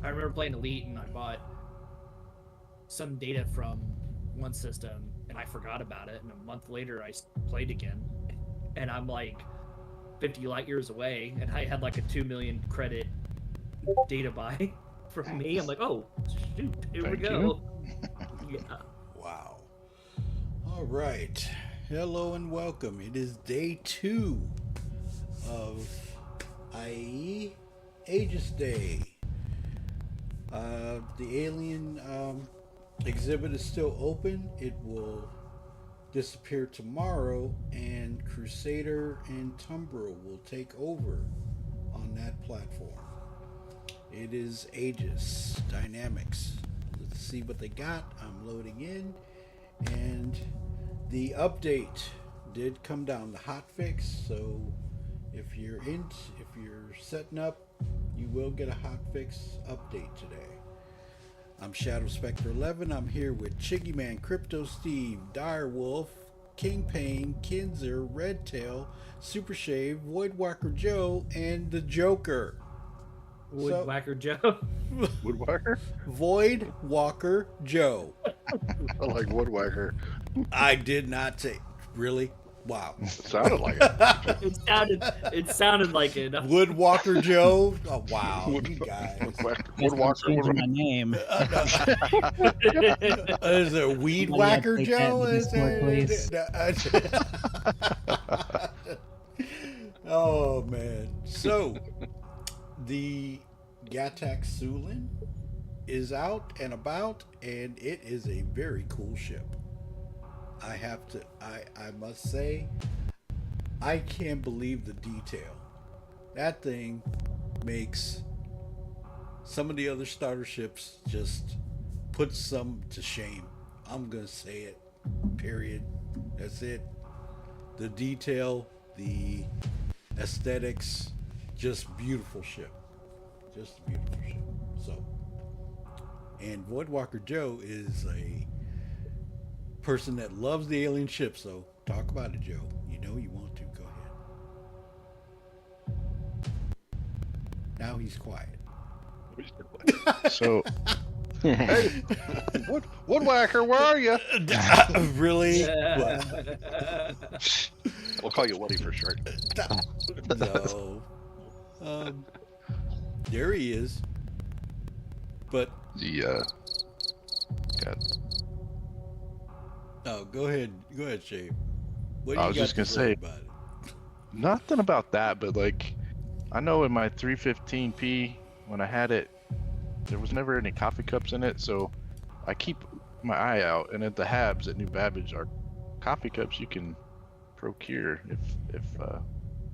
I remember playing Elite and I bought some data from one system and I forgot about it. And a month later, I played again, and I'm like 50 light years away, and I had like a 2 million credit data buy from me. I'm like, oh shoot, here we go. Yeah. Wow. All right. Hello and welcome. It is day 2 of IAE Aegis Day. The alien exhibit is still open. It will disappear tomorrow, and Crusader and Tumbra will take over on that platform. It is Aegis Dynamics. Let's see what they got. I'm loading in, and the update did come down, the hot fix. So if you're setting up, you will get a hot fix update today. I'm Shadow Spectre 11. I'm here with Chiggy Man, Crypto Steve, Direwolf, King Pain, Kinzer, Redtail, Super Shave, Voidwalker Joe, and the Joker. Woodwhacker Joe. Woodwhacker? Void Walker Joe. I like Woodwhacker. I did not say. Really? Wow. It sounded like it. It sounded like it. Woodwalker Joe. Oh wow, Wood, you guys. Woodwhacker. My name. Is it Weed Whacker Joe? Is it? Oh man. So the Gatak Sulin is out and about, and it is a very cool ship. I must say, I can't believe the detail. That thing makes some of the other starter ships just put some to shame. I'm gonna say it. Period. That's it. The detail, the aesthetics, just beautiful ship. Just a beautiful ship. So, and Voidwalker Joe is a person that loves the alien ship, so talk about it, Joe. You know you want to. Go ahead. Now he's quiet. So, hey, Woodwhacker, where are you? Really? We'll call you Woody for short. No. There he is. But God. oh, go ahead, Shave. What do I you was got just to gonna say say, about it? nothing about that, but like, I know in my 315p, when I had it, there was never any coffee cups in it, so I keep my eye out, and at the Habs at New Babbage are coffee cups you can procure if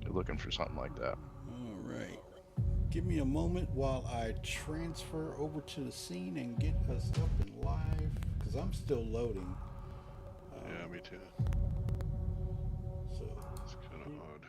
you're looking for something like that. All right. Give me a moment while I transfer over to the scene and get us up and live, because I'm still loading. Yeah, me too. So It's kind of odd.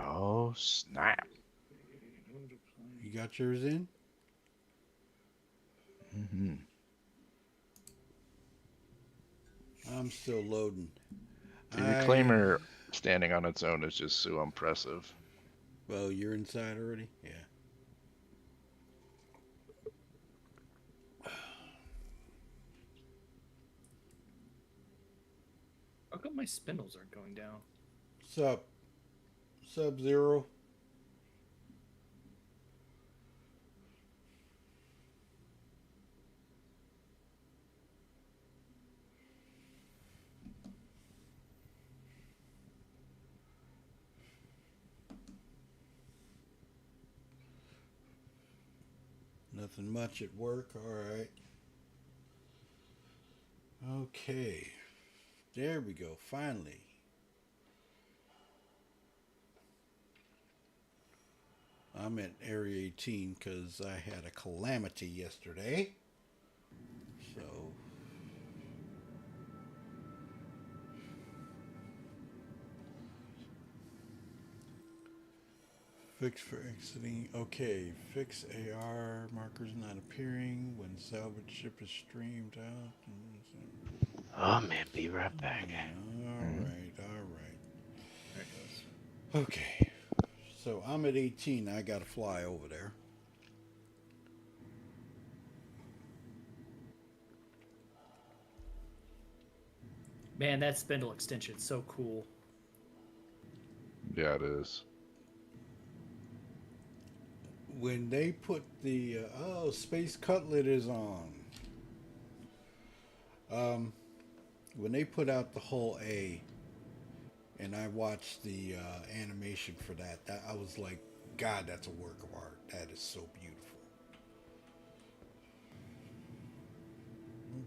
Oh snap! you got yours in? Mm-hmm. I'm still loading. The reclaimer standing on its own is just so impressive. Well, you're inside already? Yeah. How come my spindles aren't going down? Sub-Zero. Nothing much at work. All right. Okay. There we go. Finally. I'm at Area 18 because I had a calamity yesterday. So Fix for exiting. Okay, fix AR markers not appearing when salvage ship is streamed out. Oh man, be right back. All right, all right. There it goes. Okay, so I'm at 18. I got to fly over there. Man, that spindle extension is so cool. Yeah, it is. When they put the Space Cutlet is on. When they put out the whole A, and I watched the animation for that, I was like, God, that's a work of art. That is so beautiful.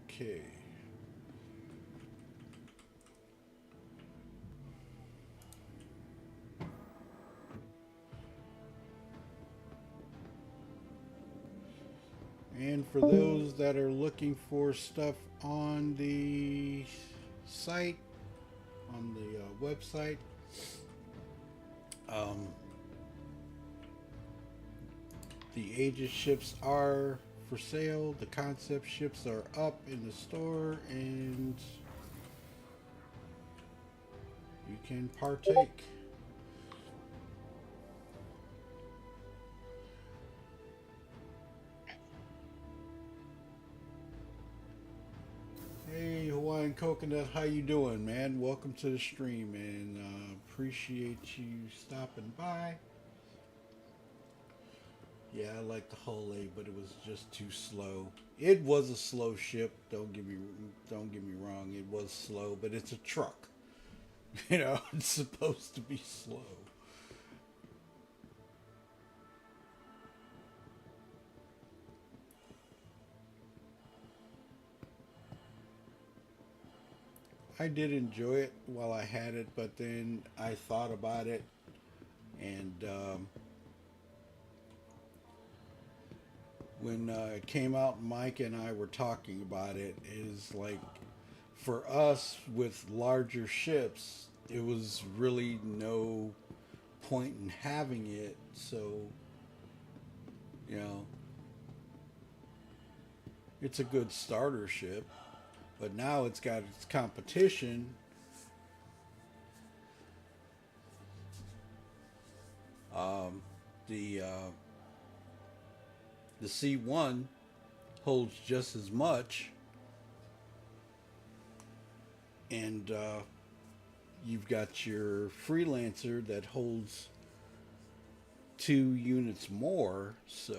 Okay. And for those that are looking for stuff on the site, on the website, the Aegis ships are for sale. The concept ships are up in the store, and you can partake. Hey, Hawaiian Coconut, how you doing, man? Welcome to the stream, and appreciate you stopping by. Yeah, I like the whole A, but it was just too slow. It was a slow ship. Don't get me wrong. It was slow, but it's a truck. You know, it's supposed to be slow. I did enjoy it while I had it, but then I thought about it, and when it came out, Mike and I were talking about it. Is like, for us with larger ships, it was really no point in having it. So, you know, it's a good starter ship. But now it's got its competition. The C1 holds just as much, and you've got your freelancer that holds 2 units more. So.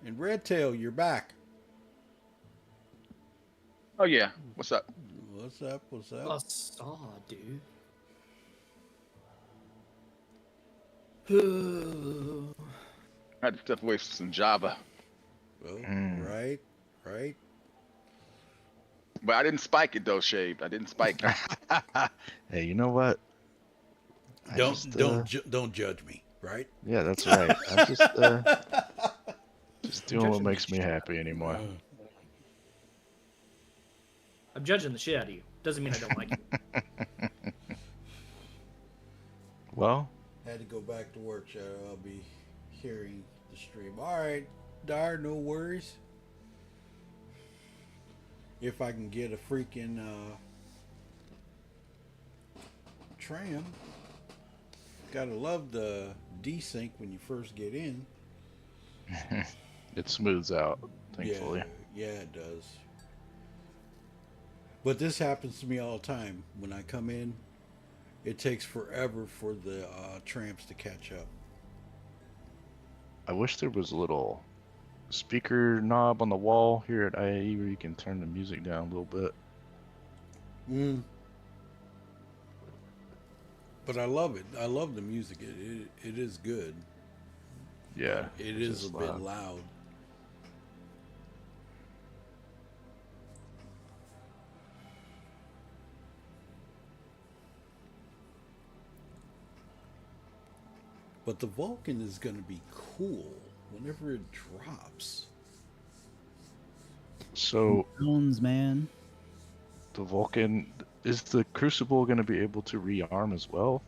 And Redtail, you're back. Oh yeah, what's up? What's up? What's up? I saw, dude. I had to step away from some Java, Well, right. but I didn't spike it though, Shaved. I didn't spike it. Hey, you know what? Don't judge me, right? Yeah, that's right. I'm just doing what makes me happy anymore. I'm judging the shit out of you. Doesn't mean I don't like you. Well, Had to go back to work, so I'll be hearing the stream. All right, Dar, no worries. If I can get a freaking tram. Gotta love the desync when you first get in. it smooths out, thankfully. Yeah, it does. But this happens to me all the time. When I come in, it takes forever for the tramps to catch up. I wish there was a little speaker knob on the wall here at IAE where you can turn the music down a little bit. But I love it. I love the music. It is good. Yeah. It is a bit loud. But the Vulcan is going to be cool whenever it drops. So Jones, man. the Vulcan, Is the Crucible going to be able to rearm as well?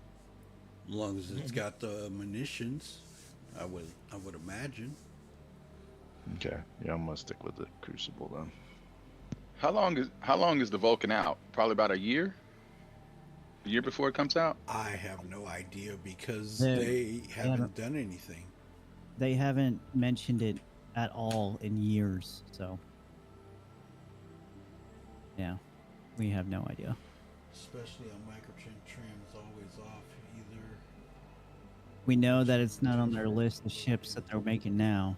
As long as it's got the munitions, I would imagine. Okay, yeah, I'm gonna stick with the Crucible then. How long is the Vulcan out? Probably about a year. A year before it comes out. I have no idea because They- they they haven't- haven't done anything. They haven't mentioned it at all in years, so yeah, we have no idea. Especially on microchip trams, always off either. We know that it's not on their list of ships that they're making now.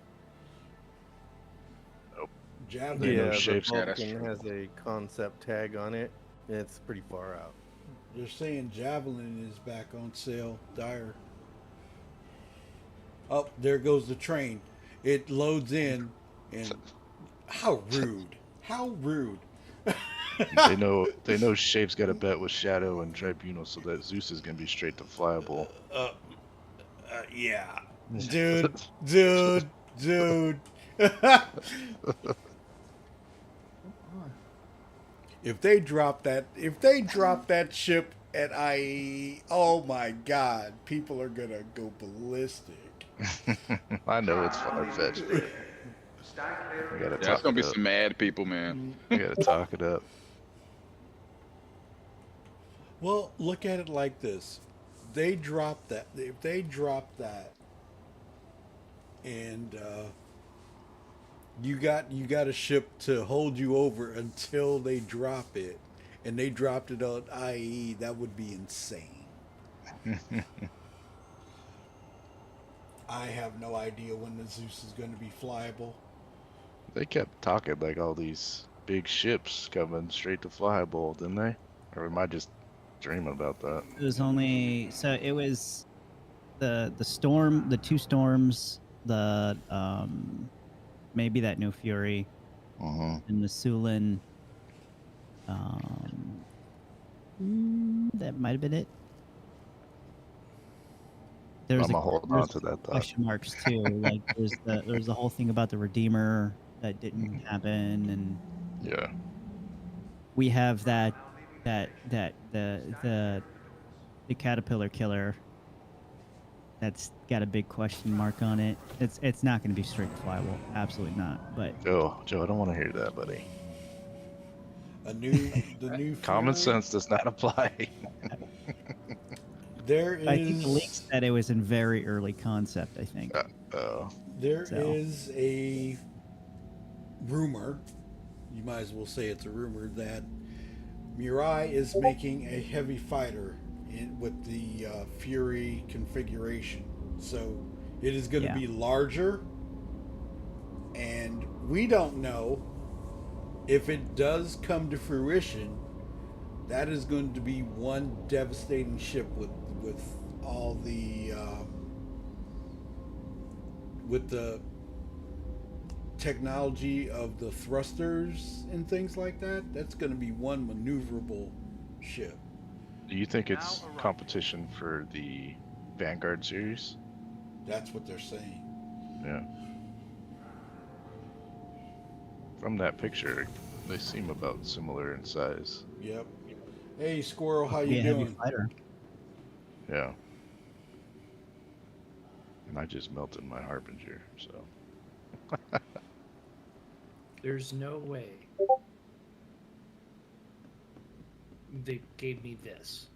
Javelin. They know Yeah, the shapes. Yeah, that's Vulcan true. has a concept tag on it. It's pretty far out. They're saying Javelin is back on sale. Dire. Oh, there goes the train. It loads in, and how rude! How rude! They know Shape's got a bet with Shadow and Tribunal, so that Zeus is gonna be straight to flyable. Yeah, dude. If they drop that ship at IAE, oh my God, people are gonna go ballistic. I know it's far fetched, but we gotta Yeah, it's talk gonna be it up. some mad people, man. We gotta talk it up. Well, look at it like this: they drop that. If they drop that, and you got a ship to hold you over until they drop it, and they dropped it on IE, that would be insane. I have no idea when the Zeus is going to be flyable. They kept talking like all these big ships coming straight to flyable, didn't they? Or am I just dreaming about that? It was only it was the storm, the two storms, the maybe that new Fury Uh-huh. and the Sulin. That might have been it. I'm There's gonna hold on to that thought. question marks too. Like there's the whole thing about the Redeemer that didn't happen, and Yeah. we have the Caterpillar Killer. That's got a big question mark on it. It's not going to be straight flyable, absolutely not. But Joe, I don't want to hear that, buddy. The new Common Fury, sense does not apply. There is I think the leak said it was in very early concept. I think. There is So. a rumor, you might as well say it's a rumor, that Mirai is making a heavy fighter with the Fury configuration. So it is going to be larger, and we don't know if it does come to fruition. That is going to be one devastating ship with all the with the technology of the thrusters and things like that. That's going to be one maneuverable ship. Do you think it's competition for the Vanguard series? That's what they're saying. Yeah. From that picture, they seem about similar in size. Yep. Hey, Squirrel, how Be you a heavy doing? fighter. Yeah. And I just melted my Harbinger, so. There's no way they gave me this.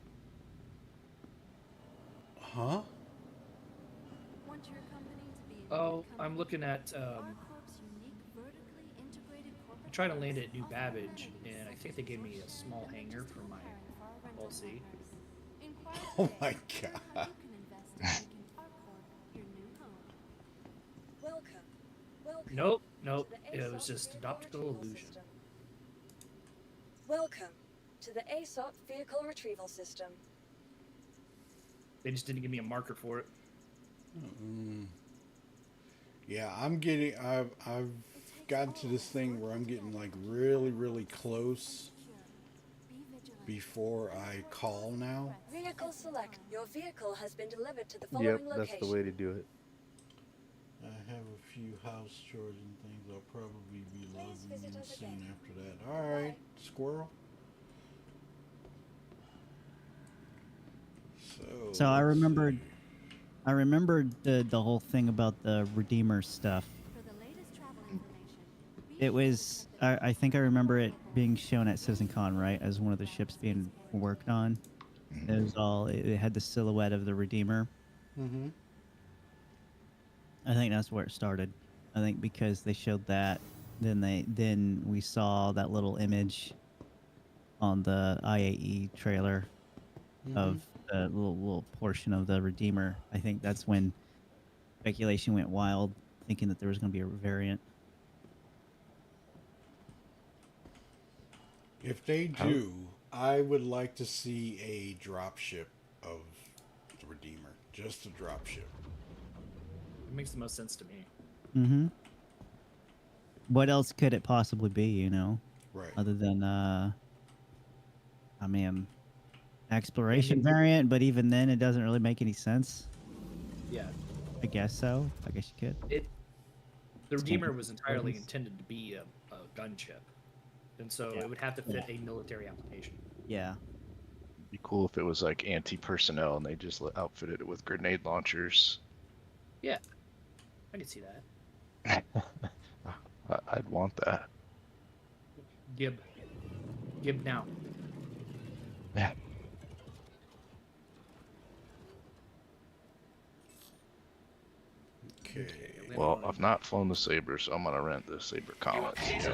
Huh? Oh, I'm looking at. I'm trying to land at New Babbage, and I think they gave me a small hangar for my LC. Oh my God. Nope. It was just an optical illusion. Welcome to the ASOP Vehicle Retrieval System. They just didn't give me a marker for it. Yeah, I've gotten to this thing where I'm getting like really close before I call now. Vehicle select. Your vehicle has been delivered to the following Yep, location. that's the way to do it. I have a few house chores and things I'll probably be Please logging visit in us soon again. after that. Alright, Squirrel. So I let's remembered, see. I remembered the whole thing about the Redeemer stuff. For the latest travel information, It was, I think I remember it being shown at CitizenCon, right, as one of the ships being worked on. It was all, it had the silhouette of the Redeemer. Mm-hmm. I think that's where it started. I think because they showed that, then we saw that little image on the IAE trailer of the little portion of the Redeemer. I think that's when speculation went wild, thinking that there was going to be a variant. If they do, I would like to see a dropship of the Redeemer. Just a dropship. It makes the most sense to me. Mm-hmm. What else could it possibly be, you know? Right. Other than, I mean, exploration variant, but even then it doesn't really make any sense. Yeah. I guess so. I guess you could. The Redeemer was entirely intended to be a gunship, and so it would have to fit a military application. Yeah. It'd be cool if it was like anti-personnel and they just outfitted it with grenade launchers. Yeah, I could see that. I'd want that. Gib now. Yeah. Okay. Well, I've not flown the Saber, so I'm gonna rent the Saber Comet. It's a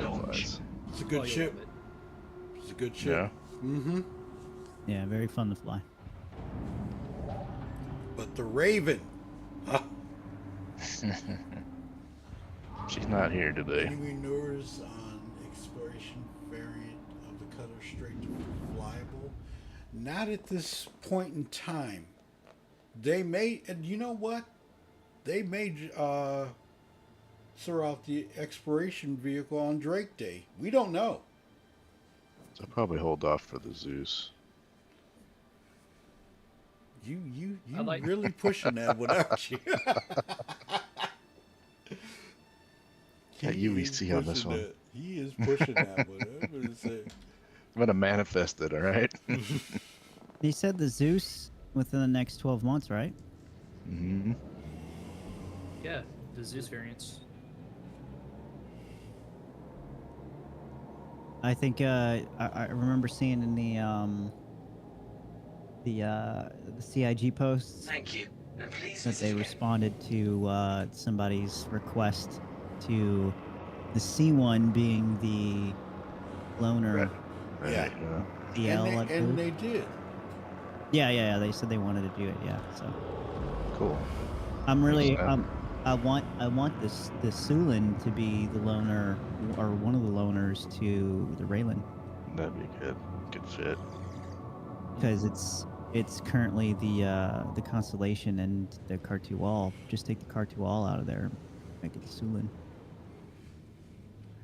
good Oh, you'll ship. love it. It's a good ship. Yeah. Mm-hmm. Yeah, very fun to fly. But the Raven. She's not here today. Any maneuvers on exploration variant of the cutter straight to flyable? Not at this point in time. They may, and you know what? They may throw out the exploration vehicle on Drake Day. We don't know. So I'll probably hold off for the Zeus. You I like- really pushing that one, aren't you? Got He is UVC on this pushing one. that. He is pushing that one. I'm gonna say. I'm gonna manifest it, all right? They said the Zeus within the next 12 months, right? Mm-hmm. Yeah, the Zeus variants. I think I remember seeing in the CIG posts Thank you. And please that they responded to somebody's request to the C1 being the loaner Right. Yeah. CL. I And believe. they did. Yeah. They said they wanted to do it. Yeah. So Cool. I'm really Makes sense. I want this Sulin to be the loaner or one of the loaners to the Raylan That'd be good. Good fit. because it's currently the Constellation and the Cartual. Just take the Cartual out of there, and make it the Sulin.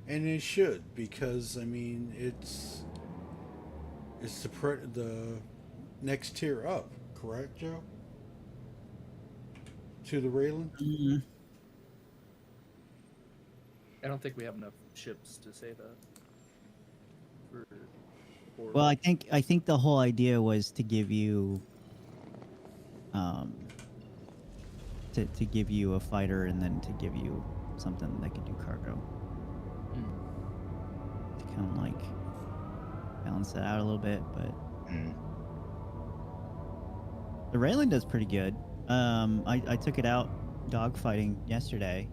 And it should, because I mean it's the next tier up, correct, Joe? To the Raylan? I don't think we have enough ships to say that. Well, I think the whole idea was to give you, to give you a fighter and then to give you something that could do cargo. To kind of like balance that out a little bit, but Mm. the Raylan does pretty good. I took it out dogfighting yesterday.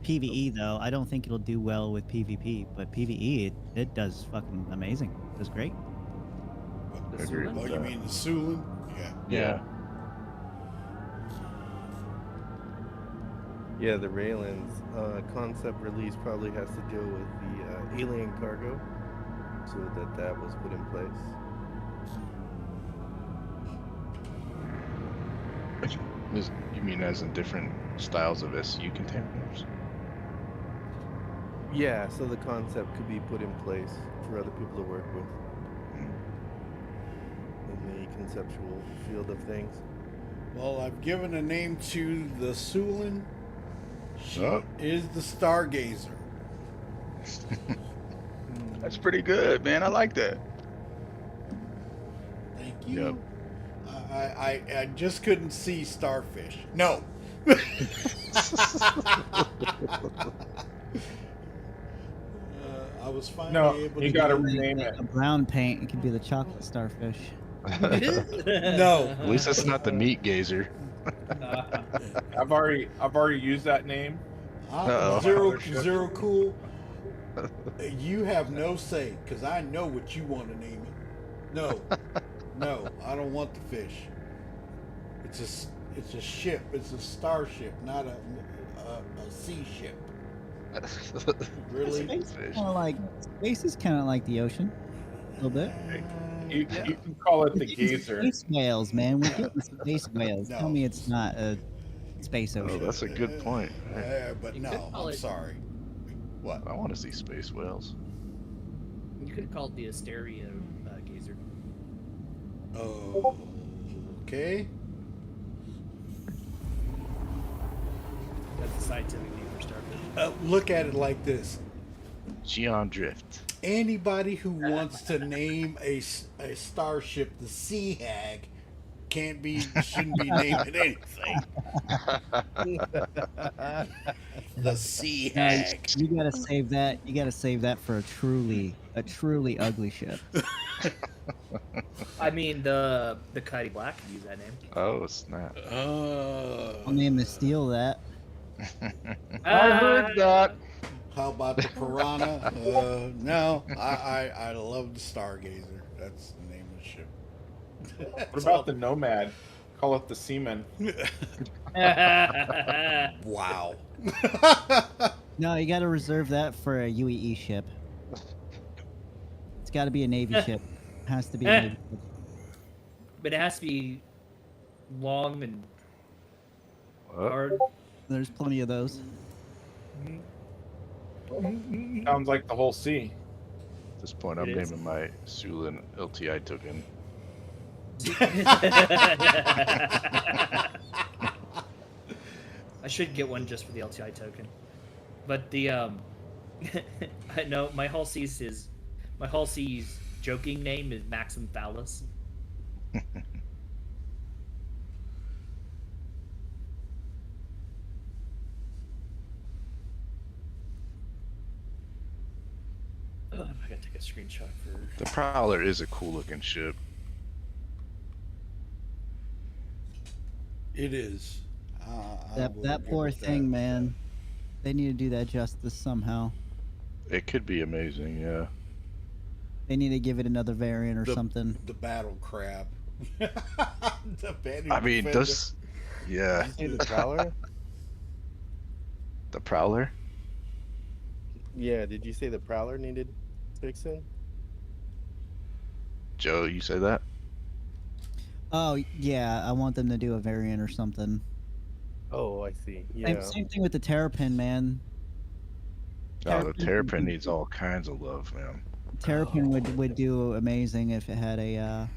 PvE though, I don't think it'll do well with PvP, but PvE it does fucking amazing. It does great. The Agreed. Sulin? Oh, you mean the Sulin? Yeah. Yeah. Yeah, the Raylan's concept release probably has to deal with the alien cargo, so that was put in place. You mean as in different styles of SU containers? Yeah, so the concept could be put in place for other people to work with in the conceptual field of things. Well, I've given a name to the Sulin. She Oh. is the Stargazer. That's pretty good, man. I like that. Thank you. Yep. I just couldn't see starfish. No. I was finally No, able you to gotta get rename it. A brown paint, it could be the chocolate starfish. No. At least it's not the meat gazer. I've already used that name. Uh-oh. Zero cool. You have no say because I know what you want to name it. No, no, I don't want the fish. It's a ship. It's a starship, not a sea ship. Really? Space is kind of like the ocean, a little bit. You can call it the gazer. Space whales, man. We're getting space whales. No. Tell me it's not a space Oh, ocean. that's a good point. But You no, could call I'm it- sorry. What? I want to see space whales. You could have called the Asteria gazer. Oh, okay. That's the scientific name for starfish. Look at it like this. Geon Drift. Anybody who wants to name a starship the Sea Hag shouldn't be naming anything. The Sea Hag. You gotta save that. You gotta save that for a truly ugly ship. I mean, the Cuddy Black could use that name. Oh, snap. I'll name the steel that. I heard that. How about the Piranha? No, I love the Stargazer. That's the name of the ship. What about the Nomad? Call it the Seaman. Wow. No, you gotta reserve that for a UEE ship. It's gotta be a Navy ship. It has to be a Navy ship. But it has to be long and What? hard. There's plenty of those. Sounds like the whole sea. At this point, I'm It is. naming my Sulin LTI token. I should get one just for the LTI token. But the I know my Hull C's joking name is Maxim Phallus. I gotta take a screenshot for. The Prowler is a cool looking ship. It is. I will That agree poor with thing, that. man. They need to do that justice somehow. It could be amazing, yeah. They need to give it another variant or something. The battle crab. The Banner I mean, Defender. those. Yeah. Did you say the Prowler? The Prowler? Yeah, did you say the Prowler needed fixing? Joe, you say that? Oh yeah, I want them to do a variant or something. Oh, I see. Same, Yeah. same thing with the Terrapin, man. Oh, the Terrapin- Terrapin needs all kinds of love, man. Terrapin would do amazing if it had a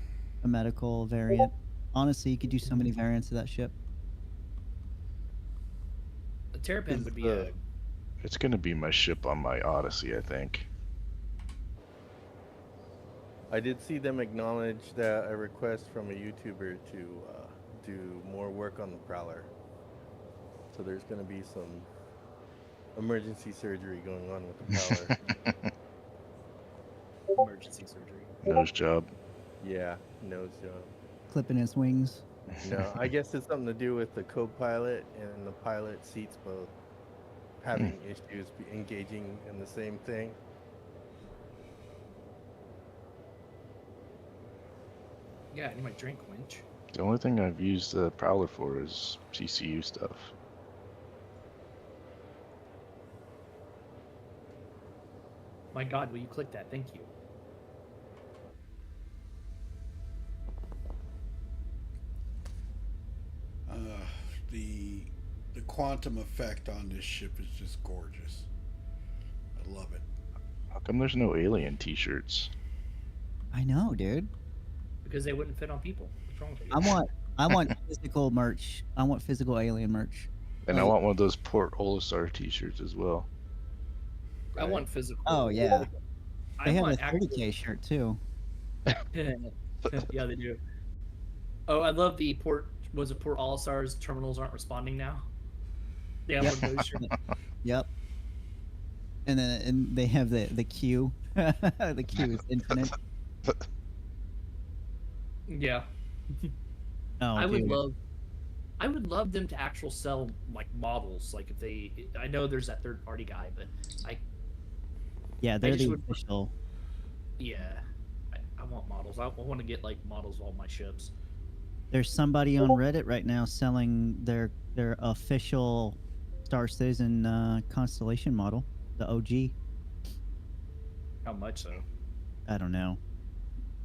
medical variant. Honestly, you could do so many variants of that ship. The Terrapin Is would be the- a. It's gonna be my ship on my Odyssey, I think. I did see them acknowledge that a request from a YouTuber to do more work on the Prowler. So there's going to be some emergency surgery going on with the Prowler. Emergency surgery. Nose job. Yeah, nose job. Clipping his wings. No, I guess it's something to do with the co-pilot and the pilot seats both having issues engaging in the same thing. Yeah, I need my drink, winch. The only thing I've used the Prowler for is CCU stuff. My God, will you click that? Thank you. The quantum effect on this ship is just gorgeous. I love it. How come there's no alien t-shirts? I know, dude. Because they wouldn't fit on people. What's wrong with you? I want physical merch. I want physical alien merch. And I Like- want one of those Port Olisar t-shirts as well. I want physical. Oh yeah. I They have a want 30K shirt too. yeah, they do. Oh, I love the port. Was it Port All Stars terminals aren't responding now? They have Yep. one of those shirts. Yep. And they have the queue. The queue is infinite. Yeah. Oh, I would dude. love. I would love them to actual sell like models. Like if they, I know there's that third party guy, but I, Yeah, they're just the would- official. yeah, I want models. I want to get like models of all my ships. There's somebody on Reddit right now selling their official Star Citizen constellation model, the OG. How much so? I don't know.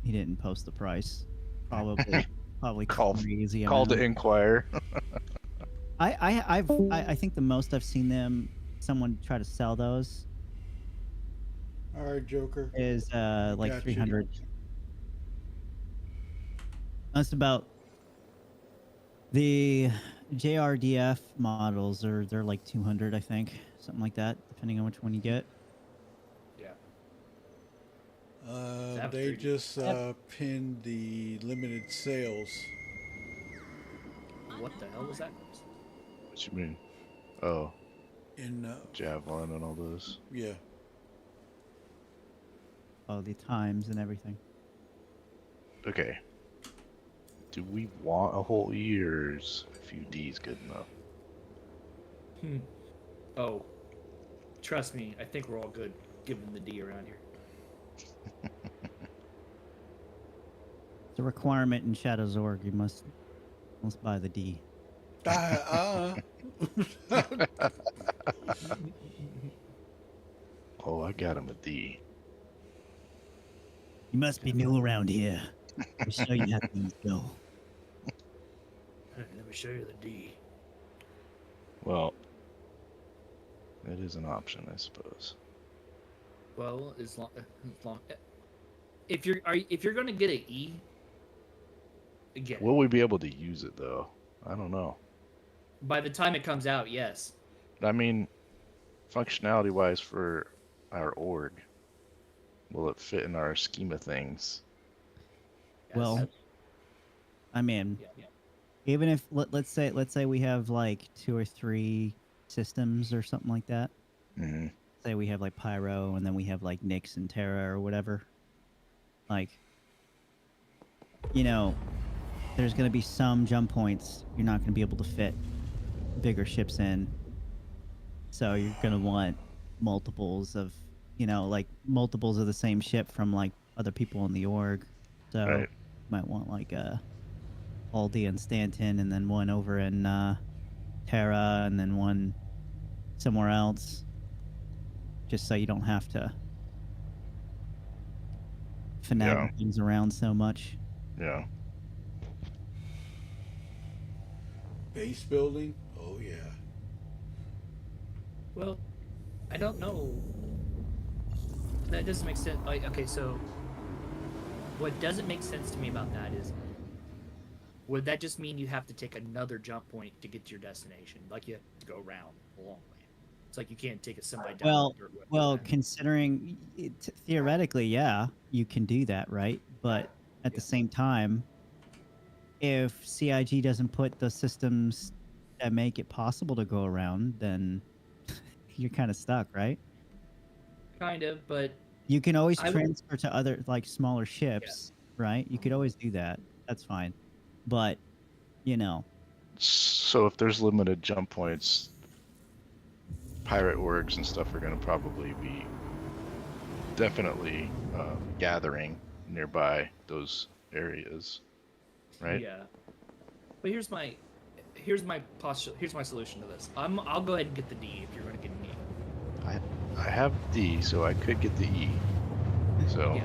He didn't post the price. Probably Call crazy. to amount. inquire. I think the most I've seen someone try to sell those All right, Joker. is like got you. 300. That's about the JRDF models they're like 200, I think, something like that, depending on which one you get. Yeah. They just pinned the limited sales. What the hell was that? What you mean? Oh, In Javelin and all those. yeah. Oh, the times and everything. Okay. Do we want a whole E or is a few D's good enough? Oh, trust me. I think we're all good giving the D around here. It's a requirement in Shadow's Org. You must buy the D. Oh, I got him a D. You must be new around here. I'll show you how things go. Let me show you the D. Well, it is an option, I suppose. Well, as long if you're going to get an E, again, Will we be able to use it though? I don't know. by the time it comes out, yes. I mean, functionality wise for our org, will it fit in our scheme of things? Yes. Well, I mean, yeah. even if let's say we have like 2 or 3 systems or something like that. Mm-hmm. Say we have like Pyro and then we have like Nyx and Terra or whatever. Like, you know, there's going to be some jump points you're not going to be able to fit bigger ships in. So you're going to want multiples of, like multiples of the same ship from like other people in the org. So Right. you might want like Aldi and Stanton and then one over in Terra and then one somewhere else. Just so you don't have to finagle things around so much. Yeah. Base building? Oh yeah. Well, I don't know. That doesn't make sense. Like, okay, so what doesn't make sense to me about that is, would that just mean you have to take another jump point to get to your destination? Like you have to go around a long way. It's like you can't take a semi down. Well, considering theoretically, yeah, you can do that, right? But at the same time, if CIG doesn't put the systems that make it possible to go around, then you're kind of stuck, right? Kind of, but you can always transfer to other like smaller ships, right? You could always do that. That's fine. But, So if there's limited jump points, pirate orgs and stuff are going to probably be definitely gathering nearby those areas, right? Yeah. But here's my solution to this. I'll go ahead and get the D if you're going to get an E. I have D, so I could get the E. So yeah.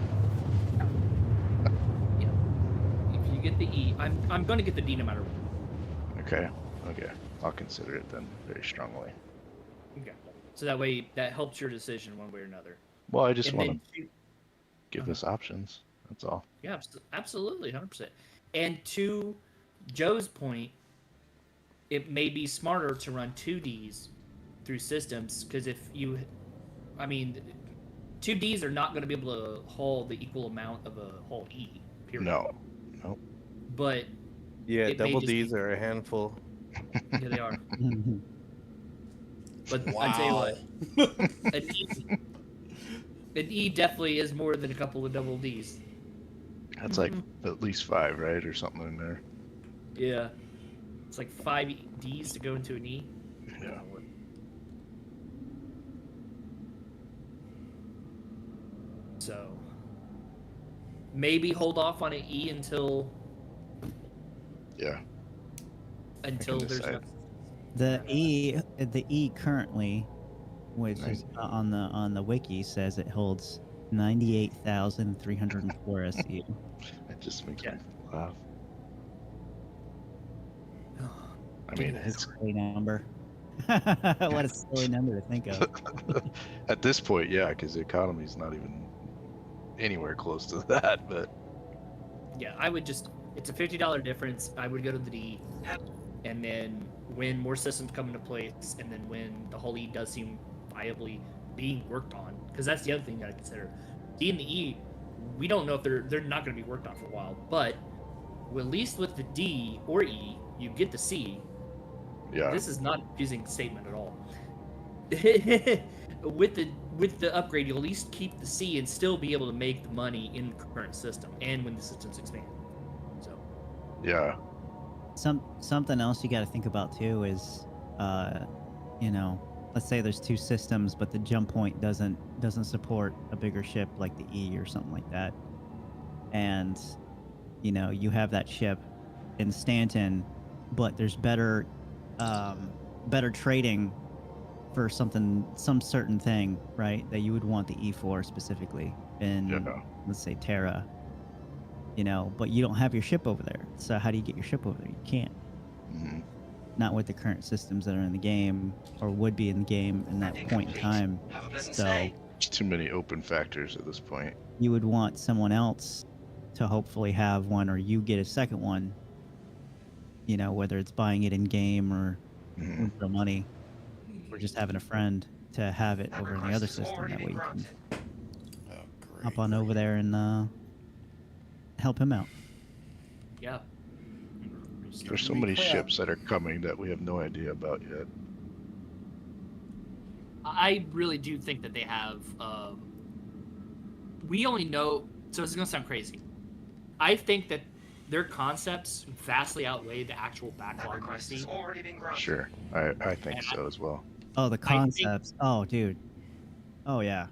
If you get the E, I'm going to get the D no matter what. Okay. I'll consider it then very strongly. Okay. So that way that helps your decision one way or another. Well, I just And want then to give us options. That's all. Yeah, absolutely, 100%. And to Joe's point, it may be smarter to run 2Ds through systems because if you, 2Ds are not going to be able to haul the equal amount of a haul E. Period. No. But Yeah, It may double just be- D's are a handful. Yeah, they are. But I'd say what an E definitely is more than a couple of double D's. That's like at least 5, right, or something in there. Yeah, it's like 5 D's to go into an E. Yeah. So maybe hold off on an E until Yeah. there's decide. The E currently, which is on the wiki, says it holds 98,304 SU. It just makes Yeah. me laugh. I mean, it's Silly number. What a silly number to think of. at this point, yeah, because the economy's not even anywhere close to that. But Yeah, I would just, it's a $50 difference. I would go to the D, and then when more systems come into place, and then when the whole E does seem viably being worked on, because that's the other thing you gotta consider. D and the E, we don't know if they're not going to be worked on for a while, but at least with the D or E, you get the C. yeah, This is not a confusing statement at all. with the upgrade, you'll at least keep the C and still be able to make the money in the current system and when the systems expand. So yeah, Something else you got to think about too is, let's say there's 2 systems, but the jump point doesn't support a bigger ship like the E or something like that, and you have that ship in Stanton, but there's better trading for some certain thing, right? That you would want the E for specifically in, let's say, Terra. But you don't have your ship over there. So how do you get your ship over there? You can't. Mm-hmm. Not with the current systems that are in the game or would be in the game in that point in time. So there's too many open factors at this point. you would want someone else to hopefully have one, or you get a second one. Whether it's buying it in game or with real money, or just having a friend to have it over in the other system. That way you can hop on over there and help him out. yeah, There's so many ships that are coming that we have no idea about yet. I really do think that they have. We only know. So this is gonna sound crazy. I think that their concepts vastly outweigh the actual backlog we see. Sure, I think so as well. Oh, the concepts. Oh, dude. Oh, yeah.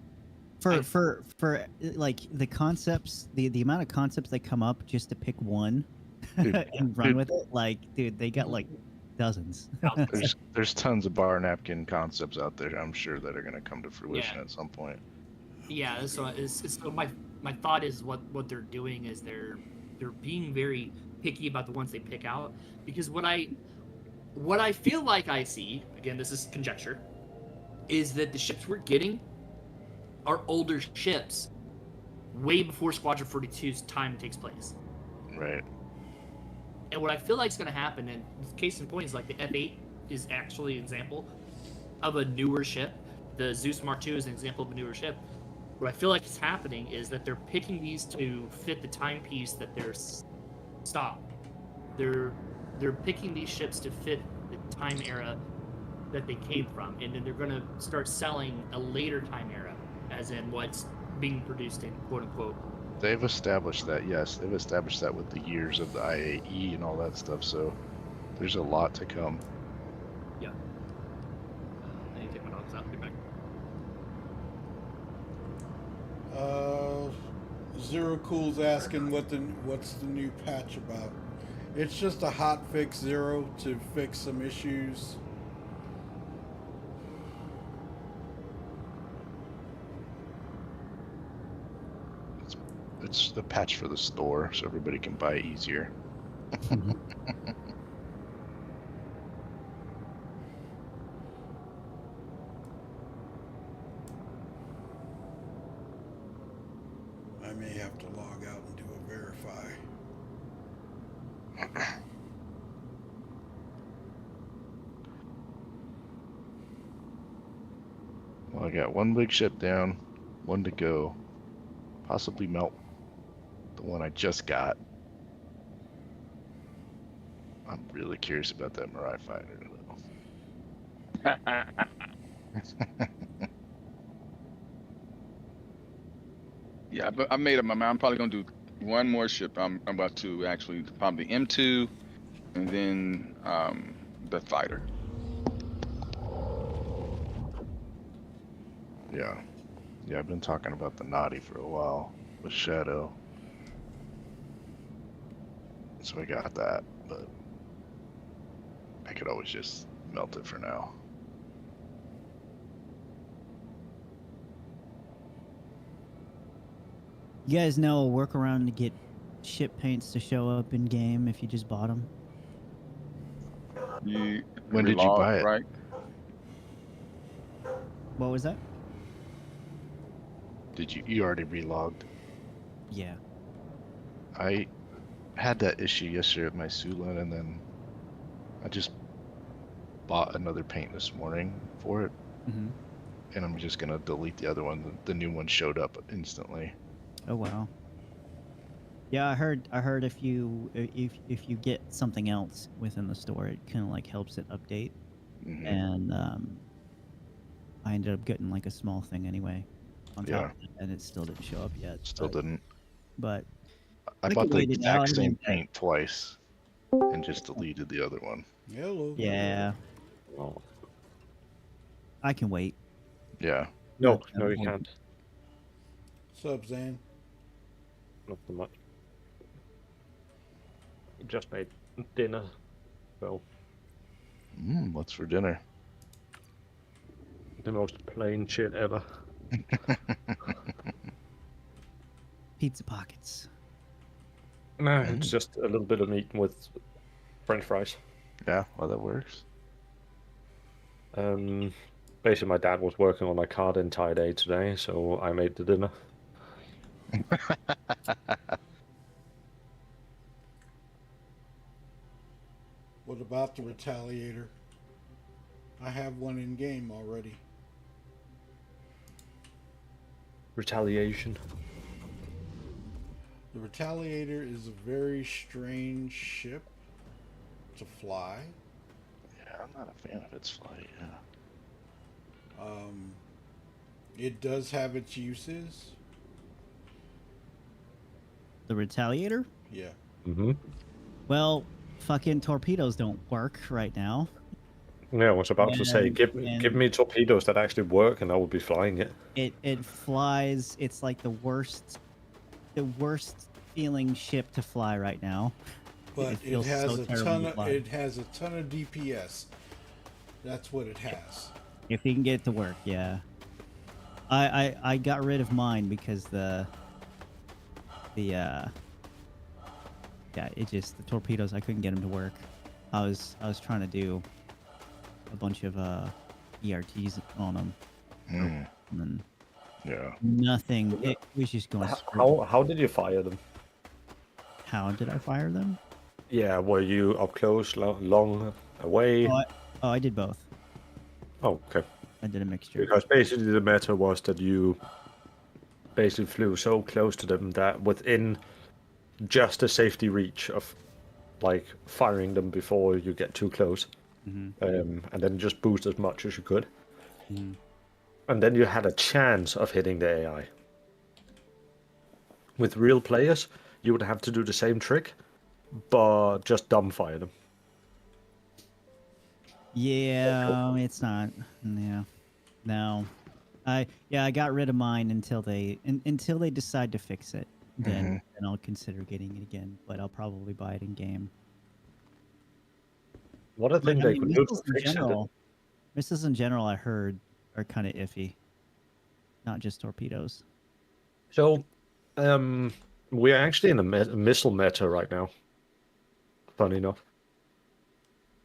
For like the concepts, the amount of concepts that come up just to pick one and run with it, like, dude, they got like dozens. There's tons of bar napkin concepts out there, I'm sure, that are going to come to fruition at some point. Yeah, so my thought is what they're doing is they're being very picky about the ones they pick out, because what I feel like I see, again, this is conjecture, is that the ships we're getting are older ships way before Squadron 42's time takes place. Right. And what I feel like is going to happen, and case in point is like the F8 is actually an example of a newer ship. The Zeus Mark II is an example of a newer ship. What I feel like is happening is that they're picking these to fit the timepiece that they're They're picking these ships to fit the time era that they came from, and then they're going to start selling a later time era, as in what's being produced in quote unquote. They've established that, yes. They've established that with the years of the IAE and all that stuff, so there's a lot to come. Yeah. I need to take my dogs out. Be back. Zero Cool's asking what's the new patch about. It's just a hot fix, Zero, to fix some issues. It's the patch for the store, so everybody can buy easier. I may have to log out and do a verify. Well, I got one big ship down, one to go. Possibly melt the one I just got. I'm really curious about that Mirai fighter. Yeah, but I made up my mind. I'm probably gonna do one more ship. I'm about to actually probably M2 and then the fighter. Yeah. Yeah, I've been talking about the Naughty for a while with Shadow. So I got that, but I could always just melt it for now. You guys know a workaround to get ship paints to show up in game if you just bought them? You When did you relog, buy it? right? What was that? Did you already relogged? Yeah. I had that issue yesterday with my Sulin, and then I just bought another paint this morning for it, Mm-hmm. and I'm just gonna delete the other one. The new one showed up instantly. Oh wow. Yeah, I heard if you get something else within the store, it kind of like helps it update. Mm-hmm. And I ended up getting like a small thing anyway on top of it, and it still didn't show up yet. Still didn't. But I we bought could the wait it out. exact I mean, same paint twice and just deleted the other one. Hello. Yeah, Oh. I can wait. Yeah. No, That's no, you important. can't. What's up, Zan? Not so much. Just made dinner, so What's for dinner? the most plain shit ever. Pizza pockets. No, it's just a little bit of meat with French fries. Yeah, well, that works. Basically, my dad was working on my car the entire day today, so I made the dinner. What about the Retaliator? I have one in game already. Retaliation. The Retaliator is a very strange ship to fly. Yeah, I'm not a fan of its flight. Yeah. It does have its uses. The Retaliator? Yeah. Mm-hmm. Well, fucking torpedoes don't work right now. Yeah, I was about to say, give me torpedoes that actually work, and I will be flying it. It flies. It's like the worst feeling ship to fly right now. But it feels has so a terrible ton to of fly. DPS. That's what it has. If you can get it to work, yeah. I got rid of mine because the torpedoes, I couldn't get them to work. I was trying to do a bunch of ERTs on them, and then Yeah. nothing. It was just going. How did you fire them? How did I fire them? Yeah, were you up close, long away? I did both. Oh, okay. I did a mixture. Because basically the matter was that you basically flew so close to them that within just a safety reach of like firing them before you get too close, and then just boost as much as you could, and then you had a chance of hitting the AI. With real players, you would have to do the same trick, but just dumbfire them. Yeah, it's not. Yeah, no. I got rid of mine until they decide to fix it. Then I'll consider getting it again, but I'll probably buy it in game. What I think they could do to fix it. Missiles in general, I heard, are kind of iffy. Not just torpedoes. So, we're actually in a missile meta right now. Funny enough.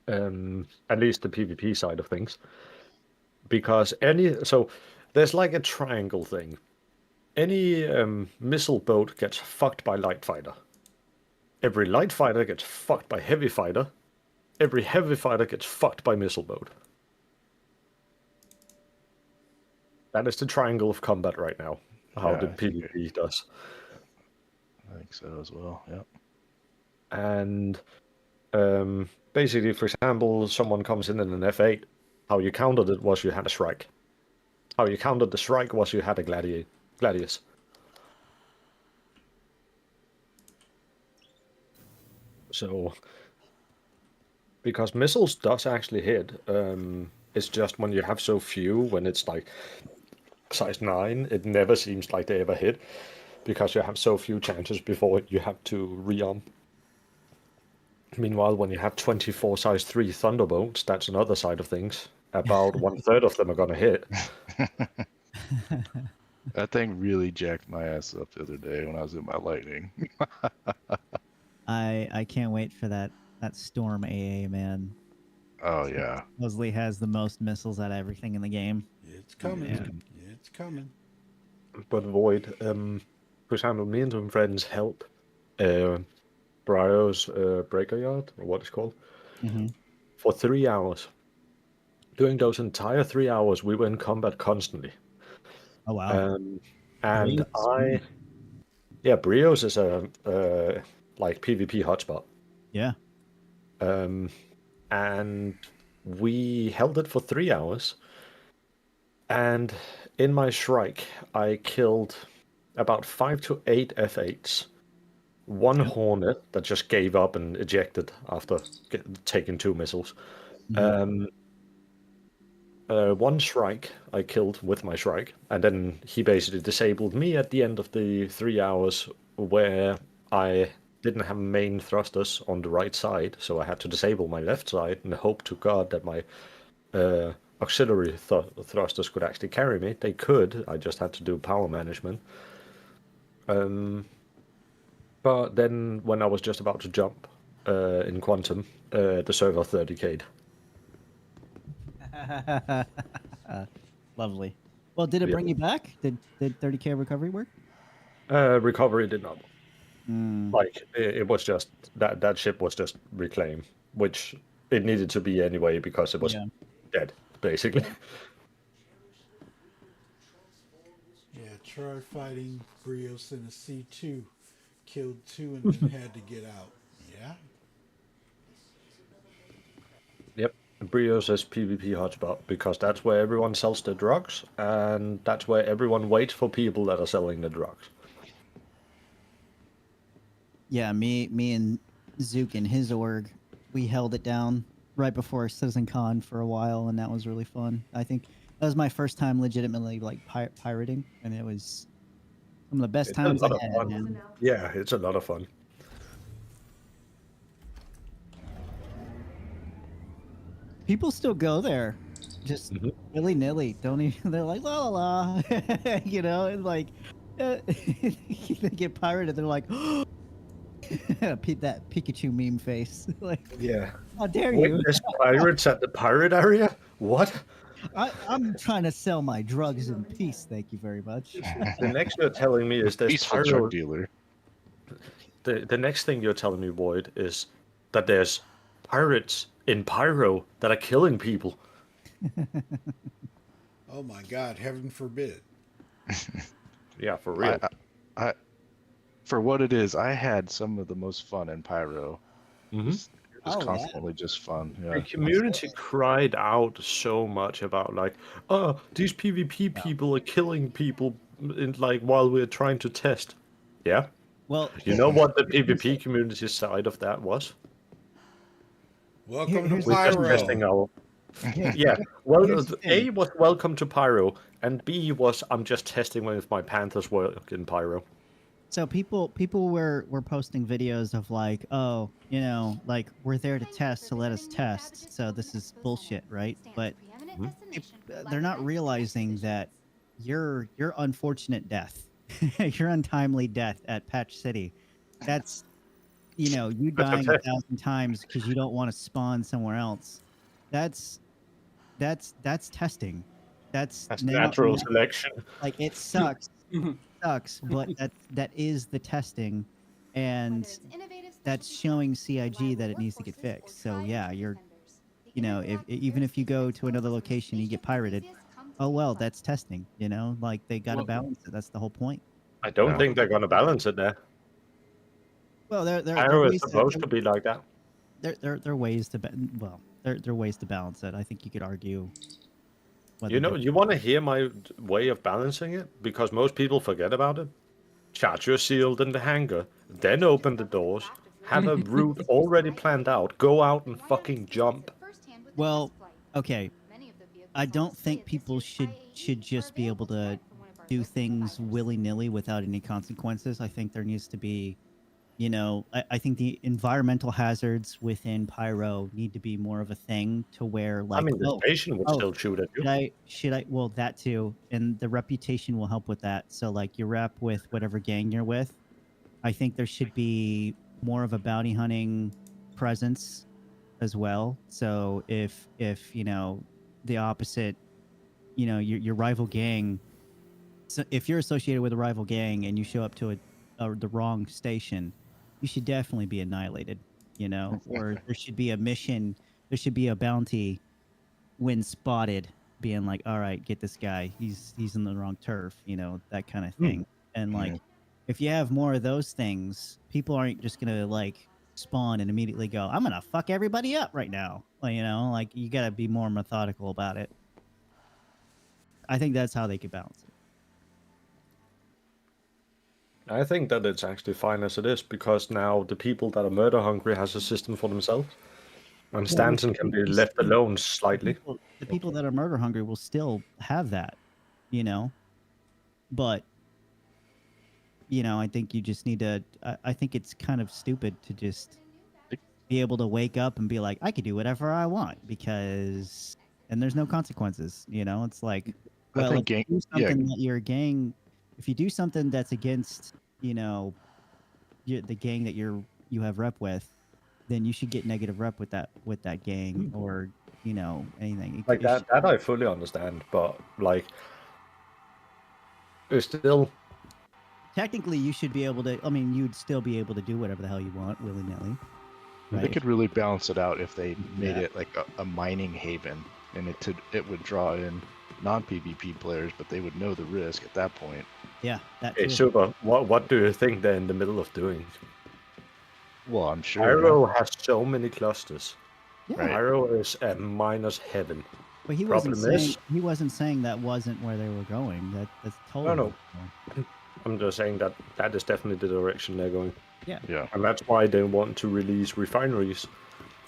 At least the PvP side of things. Because there's like a triangle thing. Any missile boat gets fucked by light fighter. Every light fighter gets fucked by heavy fighter. Every heavy fighter gets fucked by missile boat. That is the triangle of combat right now. How the PvP does. I think so as well. Yep. And Basically, for example, someone comes in an F8. How you countered it was you had a strike. How you countered the strike was you had a gladius. So, because missiles does actually hit, it's just when you have so few, when it's like size 9, it never seems like they ever hit, because you have so few chances before you have to re-arm. Meanwhile, when you have 24 size 3 thunderbolts, that's another side of things. About 1/3 of them are gonna hit. That thing really jacked my ass up the other day when I was in my lightning. I can't wait for that Storm AA, man. Oh yeah. Supposedly has the most missiles out of everything in the game. It's coming. Yeah. It's coming. But Void, for example, me and some friends help Brio's breaker yard, or what it's called, Mm-hmm. for 3 hours. During those entire 3 hours, we were in combat constantly. Oh wow. And Brios. yeah, Brios is a like PvP hotspot. Yeah. And we held it for 3 hours. And in my Shrike, I killed about 5 to 8 F8s. One Hornet that just gave up and ejected after taking 2 missiles. Mhm. One Shrike I killed with my Shrike, and then he basically disabled me at the end of the 3 hours where I didn't have main thrusters on the right side, so I had to disable my left side and hope to God that my auxiliary thrusters could actually carry me. They could, I just had to do power management. But then when I was just about to jump in Quantum, the server 30k'd. Lovely. Well, did it Yeah. bring you back? Did 30K recovery work? Recovery did not. Mm. Like it was just that ship was just reclaimed, which it needed to be anyway because it was Yeah. dead, basically. Yeah, tried fighting Brios in a C2. Killed 2 and then had to get out. Yeah. Yep. Brios is PvP hotspot because that's where everyone sells their drugs, and that's where everyone waits for people that are selling the drugs. Yeah, me and Zook and his org, we held it down right before CitizenCon for a while, and that was really fun. I think that was my first time legitimately like pirating, and it was some of the best It's a times I lot of had. fun. Man. Yeah, it's a lot of fun. People still go there, just willy nilly. Don't even. They're like la la la, you know, and like they get pirated. They're like. That Pikachu meme face. Like, Yeah. how dare you? Witness pirates at the pirate area? What? I'm trying to sell my drugs in peace. Thank you very much. The next you're telling me is there's Peaceful pyro. drug dealer. The next thing you're telling me, Void, is that there's pirates in Pyro that are killing people. Oh my God, heaven forbid. Yeah, for real. I for what it is, I had some of the most fun in Pyro. Just constantly just fun. Yeah. The community cried out so much about like, oh, these PvP people are killing people in like while we're trying to test. Yeah. Well, You know what the PvP community side of that was? Welcome to We're just testing Pyro. our. Yeah. Well, Here's the A thing. was welcome to Pyro, and B was I'm just testing if my Panthers work in Pyro. So people were posting videos of like, oh, you know, like we're there to test, so let us test. So this is bullshit, right? But they're not realizing that your unfortunate death, your untimely death at Patch City, that's, you know, you dying 1,000 times because you don't want to spawn somewhere else. That's testing. That's natural selection. Like it sucks. Sucks, but that is the testing, and that's showing CIG that it needs to get fixed. So yeah, you know, even if you go to another location, you get pirated. Oh well, that's testing. You know, like they got to balance it. That's the whole point. I don't think they're gonna balance it there. Well, they're Pyro is ways supposed to be like that. There are ways to well, there are ways to balance it. I think you could argue. You know, you want to hear my way of balancing it? Because most people forget about it. Charge your shield in the hangar, then open the doors, have a route already planned out, go out and fucking jump. Well, okay. I don't think people should just be able to do things willy nilly without any consequences. I think there needs to be, you know, I think the environmental hazards within Pyro need to be more of a thing to where, I like, mean, the station would still shoot at you. should I? Well, that too, and the reputation will help with that. So, like, your rep with whatever gang you're with, I think there should be more of a bounty hunting presence as well. So if you know the opposite, you know, your rival gang, so if you're associated with a rival gang and you show up to the wrong station, you should definitely be annihilated, you know, or there should be a mission, there should be a bounty when spotted being like, all right, get this guy, he's in the wrong turf, you know, that kind of thing. And like, if you have more of those things, people aren't just gonna like spawn and immediately go, I'm gonna fuck everybody up right now. Like, you know, like you gotta be more methodical about it. I think that's how they could balance it. I think that it's actually fine as it is, because now the people that are murder hungry has a system for themselves. And Stanton can be left alone slightly. The people that are murder hungry will still have that, you know. But you know, I think you just need to. I think it's kind of stupid to just be able to wake up and be like, I could do whatever I want because, and there's no consequences. You know, it's like, well, if you do something that your gang, if you do something that's against, you know, the gang that you have rep with, then you should get negative rep with that gang, or you know, anything like that. That I fully understand, but like, it's still. Technically, you should be able to. I mean, you'd still be able to do whatever the hell you want, willy nilly. Right? They could really balance it out if they made it like a mining haven, and it would draw in non-PvP players, but they would know the risk at that point. Yeah, that too. Hey, Super, what do you think they're in the middle of doing? Well, I'm sure. Pyro has so many clusters. Yeah. Right. Pyro is a miner's heaven. But he wasn't saying that wasn't where they were going. That's totally. No. I'm just saying that is definitely the direction they're going. Yeah. Yeah. And that's why they want to release refineries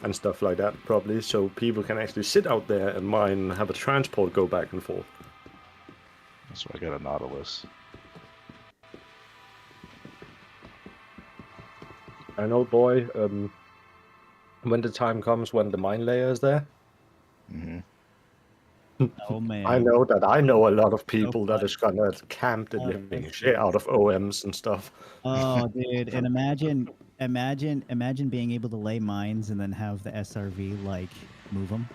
and stuff like that, probably, so people can actually sit out there and mine and have a transport go back and forth. That's why I got a Nautilus. I know, boy. When the time comes when the mine layer is there. Mm-hmm. Oh man! I know that I know a lot of people that is gonna camp the living shit out of OMs and stuff. Oh, dude! And imagine being able to lay mines and then have the SRV like move them.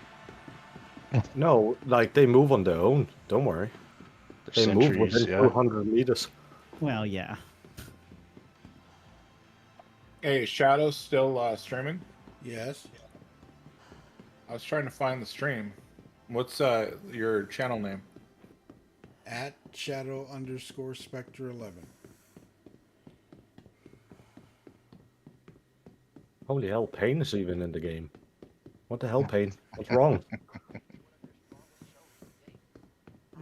No, like they move on their own. Don't worry. They move within 200 meters. Well, yeah. Hey, Shadow's still streaming? Yes. I was trying to find the stream. What's your channel name? At Shadow_Spectre11. Holy hell, Pain is even in the game. What the hell, Pain? What's wrong?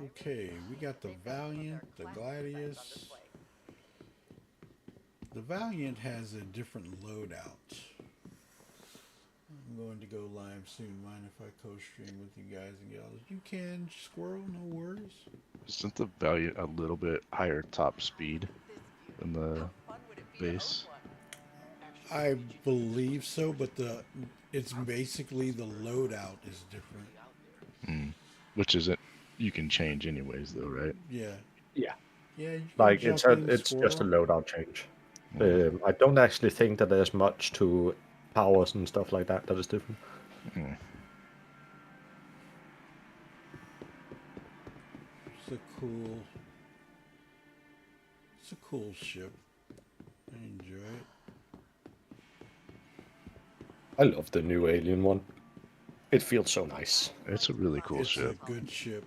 Okay, we got the Valiant, the Gladius. The Valiant has a different loadout. I'm going to go live soon. Mind if I co-stream with you guys and gals? You can, Squirrel, no worries. Isn't the Valiant a little bit higher top speed than the base? I believe so, but it's basically the loadout is different. Which isn't, you can change anyways though, right? Yeah. Yeah. Yeah. Like it's just a loadout change. I don't actually think that there's much to powers and stuff like that is different. It's a cool ship. I enjoy it. I love the new Alien one. It feels so nice. It's a really cool ship. It's a good ship.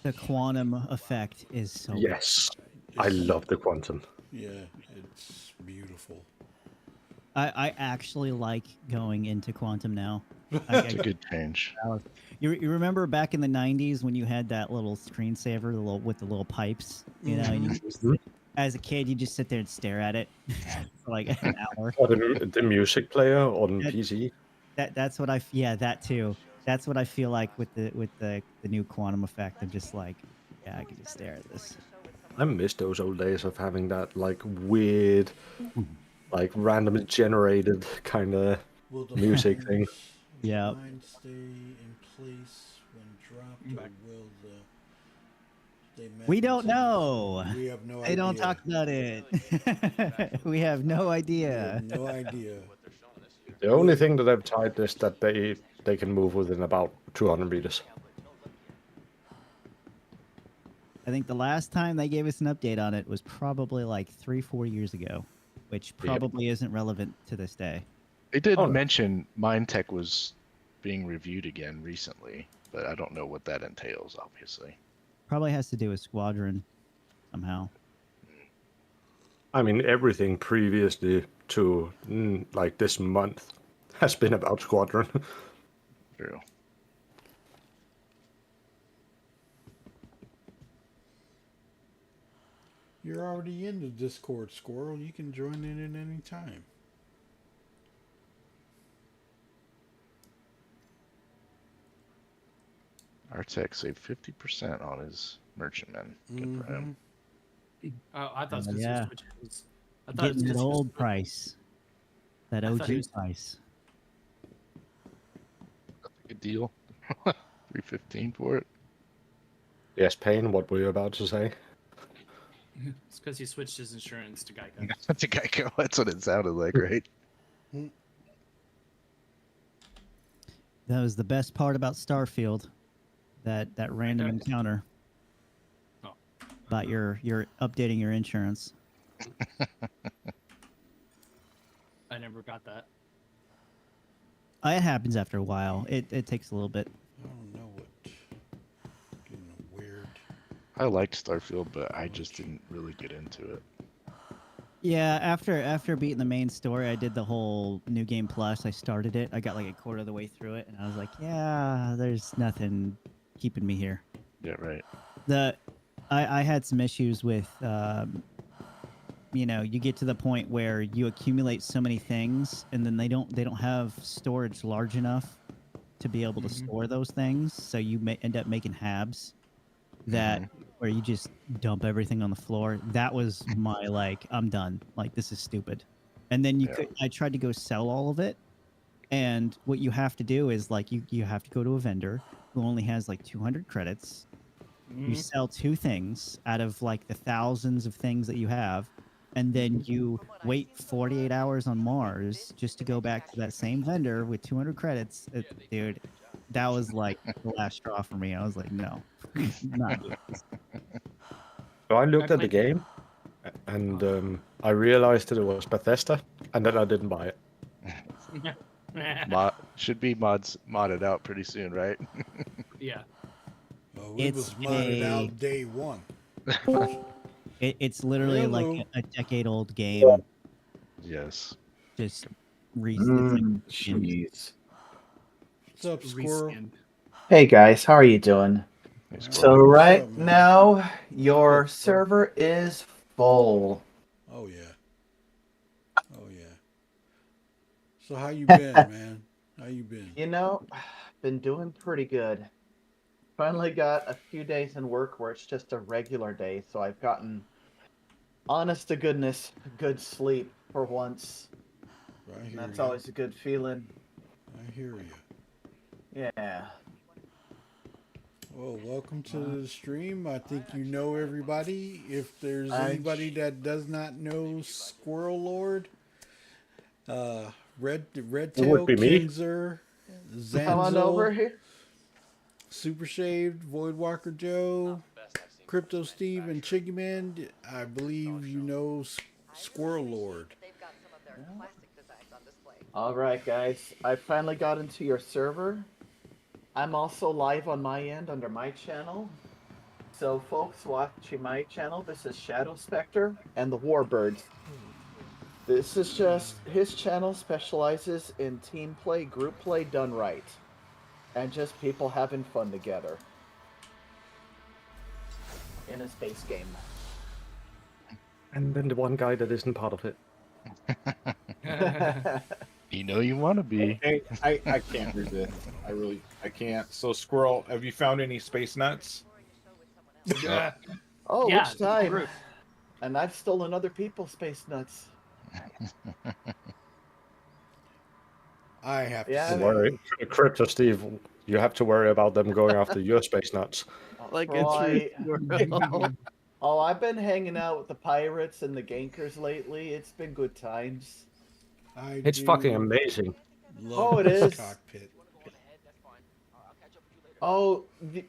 The quantum effect is so. Yes, I love the quantum. Yeah, it's beautiful. I actually like going into quantum now. It's a good change. You remember back in the 90s when you had that little screensaver with the little pipes, you know, and you just, as a kid you just sit there and stare at it for like an hour. Or the music player on That- PC. That's what that too. That's what I feel like with the new quantum effect. I'm just like, yeah, I can just stare at this. I miss those old days of having that like weird, like randomly generated kind of Will the music fines- thing. will the Yeah. fines stay in place when dropped, or will they We don't magnetize? know. We have no They idea. don't talk about it. We have no We idea. have no idea. The only thing that I've tried is that they can move within about 200 meters. I think the last time they gave us an update on it was probably like 3-4 years ago, which probably isn't relevant to this day. They did Oh, no. mention Mindtech was being reviewed again recently, but I don't know what that entails, obviously. Probably has to do with Squadron somehow. I mean, everything previously to like this month has been about Squadron. True. You're already in the Discord, Squirrel. You can join in at any time. Artec saved 50% on his merchantman. Good for him. Oh, I thought it was Oh, because yeah. I thought it was Getting that 'cause he was- old price. That I thought OG he was- price. That's a good deal. 315 for it. Yes, Payne, what were you about to say? It's because he switched his insurance to Geico. That's a Geico. That's what it sounded like, right? That was the best part about Starfield. That random Okay. encounter. Oh. About your updating your insurance. I never got that. It happens after a while. It takes a little bit. I don't know what. Getting weird. I liked Starfield, but I just didn't really get into it. Yeah, after beating the main story, I did the whole New Game Plus. I started it. I got like a quarter of the way through it, and I was like, yeah, there's nothing keeping me here. Yeah, right. I had some issues with, you know, you get to the point where you accumulate so many things, and then they don't have storage large enough to be able to store those things, so you may end up making habs that where you just dump everything on the floor. That was my like, I'm done. Like, this is stupid. And then I tried to go sell all of it, and what you have to do is like you have to go to a vendor who only has like 200 credits. You sell 2 things out of like the thousands of things that you have, and then you wait 48 hours on Mars just to go back to that same vendor with 200 credits. Dude, that was like the last straw for me. I was like, no, not doing this. So I looked at the game, and I realized that it was Bethesda, and then I didn't buy it. Should be modded out pretty soon, right? Yeah. Oh, it was modded out day one. It's literally Hello. like a decade-old game. Yes. Just recently. Jeez. What's up, Squirrel? Hey guys, how are you doing? So What's right up, man? now, your server is full. Oh yeah. Oh yeah. So how you been, man? How you been? You know, been doing pretty good. Finally got a few days in work where it's just a regular day, so I've gotten, honest to goodness, good sleep for once. I hear That's ya. always a good feeling. I hear you. Yeah. Well, welcome to the stream. I think you know everybody. If there's I- anybody that does not know Squirrel Lord, Redtail would be me. Kinzer, Come on over Zanzel, here. Super Shaved, Voidwalker Joe, Crypto Steve, and Chiggy Man. I believe you know Squirrel Lord. All right, guys. I finally got into your server. I'm also live on my end under my channel. So, folks watching my channel, this is Shadow Spectre and the Warbirds. This is just his channel specializes in team play, group play done right, and just people having fun together in a space game. And then the one guy that isn't part of it. You know you want to be. I can't resist. I can't. So, Squirrel, have you found any space nuts? Oh, Yeah, which time? group. And I've stolen other people's space nuts. I have to Yeah. Don't say, worry, Crypto Steve, you have to worry about them going after your space nuts. Like Right. a true squirrel. Oh, I've been hanging out with the pirates and the gankers lately. It's been good times. It's fucking amazing. Love Oh, it this is. cockpit. Oh, do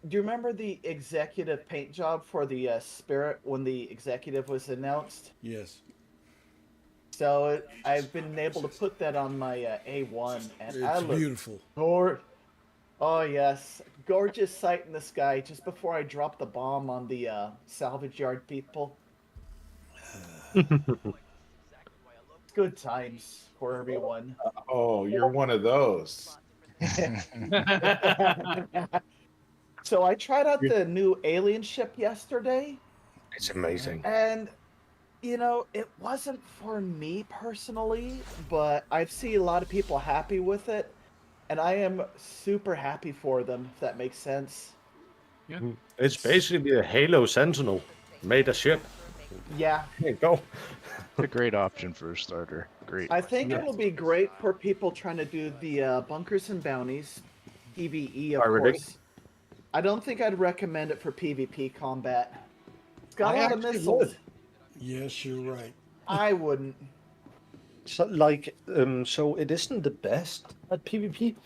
you remember the executive paint job for the Spirit when the executive was announced? Yes. So I've been able to put that on my A1, and I It's look beautiful. Oh yes, gorgeous sight in the sky just before I dropped the bomb on the salvage yard people. Good times for everyone. Oh, you're one of those. So I tried out the new alien ship yesterday, It's amazing. and you know, it wasn't for me personally, but I've seen a lot of people happy with it, and I am super happy for them, if that makes sense. It's basically a Halo Sentinel made a ship. Yeah, There you go. It's a great option for a starter. Great. I think it'll be great for people trying to do the bunkers and bounties, PvE, of Pirating. course. I don't think I'd recommend it for PvP combat. It's got a I lot of actually missiles. would. Yes, you're right. I wouldn't. So, so it isn't the best at PvP,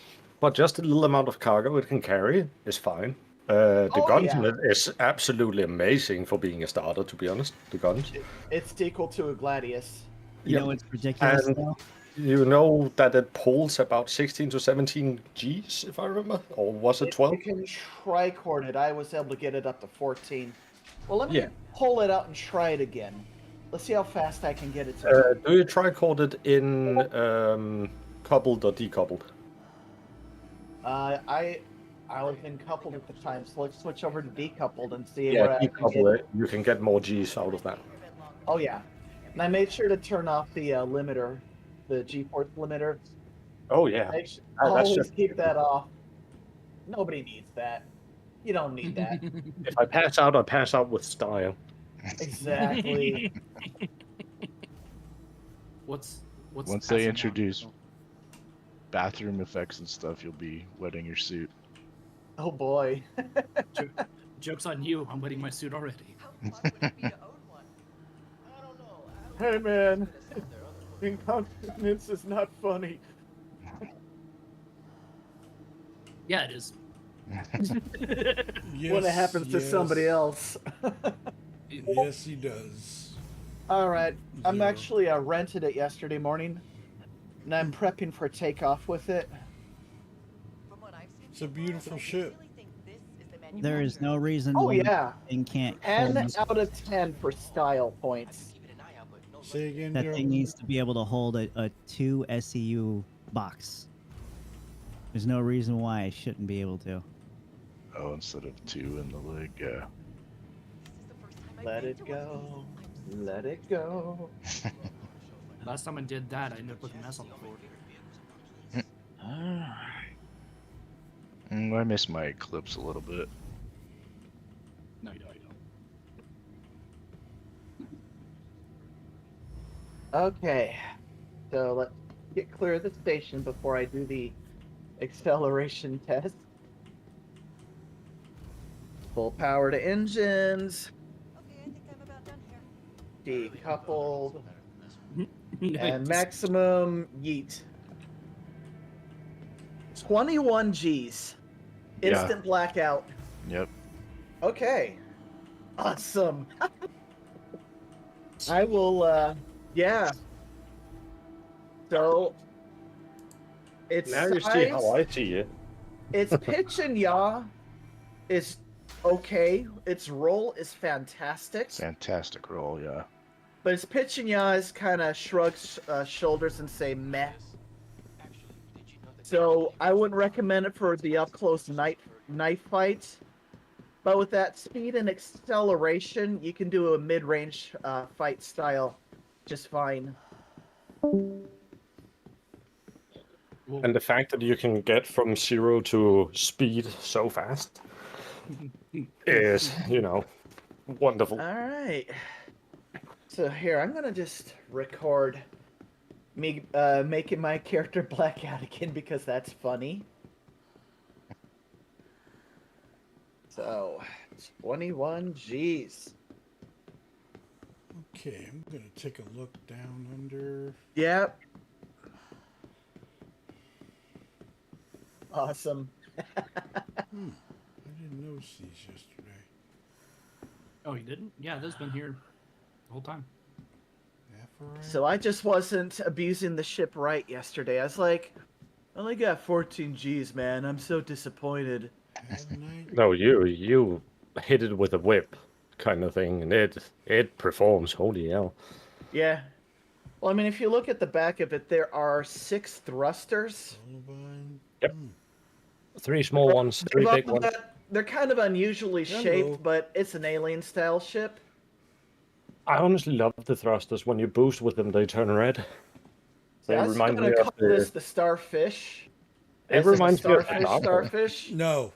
but just a little amount of cargo it can carry is fine. The Oh, guns yeah. in it is absolutely amazing for being a starter, to be honest. The guns. It's equal to a Gladius. You Yep. know what's ridiculous And though? you know that it pulls about 16 to 17 Gs, if I remember? Or was it 12? You can tricord it. I was able to get it up to 14. Well, let me Yeah. pull it out and try it again. Let's see how fast I can get it to. Do you tricord it in coupled or decoupled? I was in coupled at the time, so let's switch over to decoupled and see Yeah, where I can decouple get. it. You can get more Gs out of that. Oh yeah, and I made sure to turn off the limiter, the G-force limiter. Oh yeah. That's that's always just- keep that off. Nobody needs that. You don't need that. If I pass out, I pass out with style. Exactly. What's Once passing they on? introduce bathroom effects and stuff, you'll be wetting your suit. Oh boy. Joke's on you. I'm wetting my suit already. Hey man, incontinence is not funny. Yeah, it is. Yes, When it happens to yes. somebody else. Yes, he does. All right, I'm Zero. actually rented it yesterday morning, and I'm prepping for takeoff with it. It's a beautiful ship. There is no reason Oh why yeah, and can't 10 hold, out of 10 for style points. Say again, that Joe. thing needs to be able to hold a 2 SEU box. There's no reason why it shouldn't be able to. Oh, instead of 2 in the leg, yeah. Let it go. Let it go. Last time I did that, I ended up with a mess on the floor. I miss my Eclipse a little bit. No, you don't. Okay, so let's get clear of the station before I do the acceleration test. Full power to engines. Decoupled. And maximum yeet. 21 Gs. Yeah. Instant blackout. Yep. Okay. Awesome. I will, yeah. So, it's Now you see how I see it. its pitch and yaw is okay. Its roll is fantastic. Fantastic roll, yeah. But his pitch and yaws kind of shrugs shoulders and say meh. So I wouldn't recommend it for the up close knife fight. But with that speed and acceleration, you can do a mid range fight style just fine. And the fact that you can get from 0 to speed so fast is, you know, wonderful. All right. So here, I'm gonna just record me making my character black out again because that's funny. So, 21 G's. Okay, I'm gonna take a look down under. Yep. Awesome. I didn't notice these yesterday. Oh, you didn't? Yeah, those been here the whole time. So I just wasn't abusing the ship right yesterday. I was like, I only got 14 G's, man. I'm so disappointed. No, you hit it with a whip kind of thing, and it performs. Holy hell. Yeah. Well, I mean, if you look at the back of it, there are 6 thrusters. Yep. 3 small ones, 3 big ones. They're kind of unusually shaped, but it's an alien-style ship. I honestly love the thrusters. When you boost with them, they turn red. They I was remind me gonna of call this the starfish. It reminds me of the novel. Starfish. No.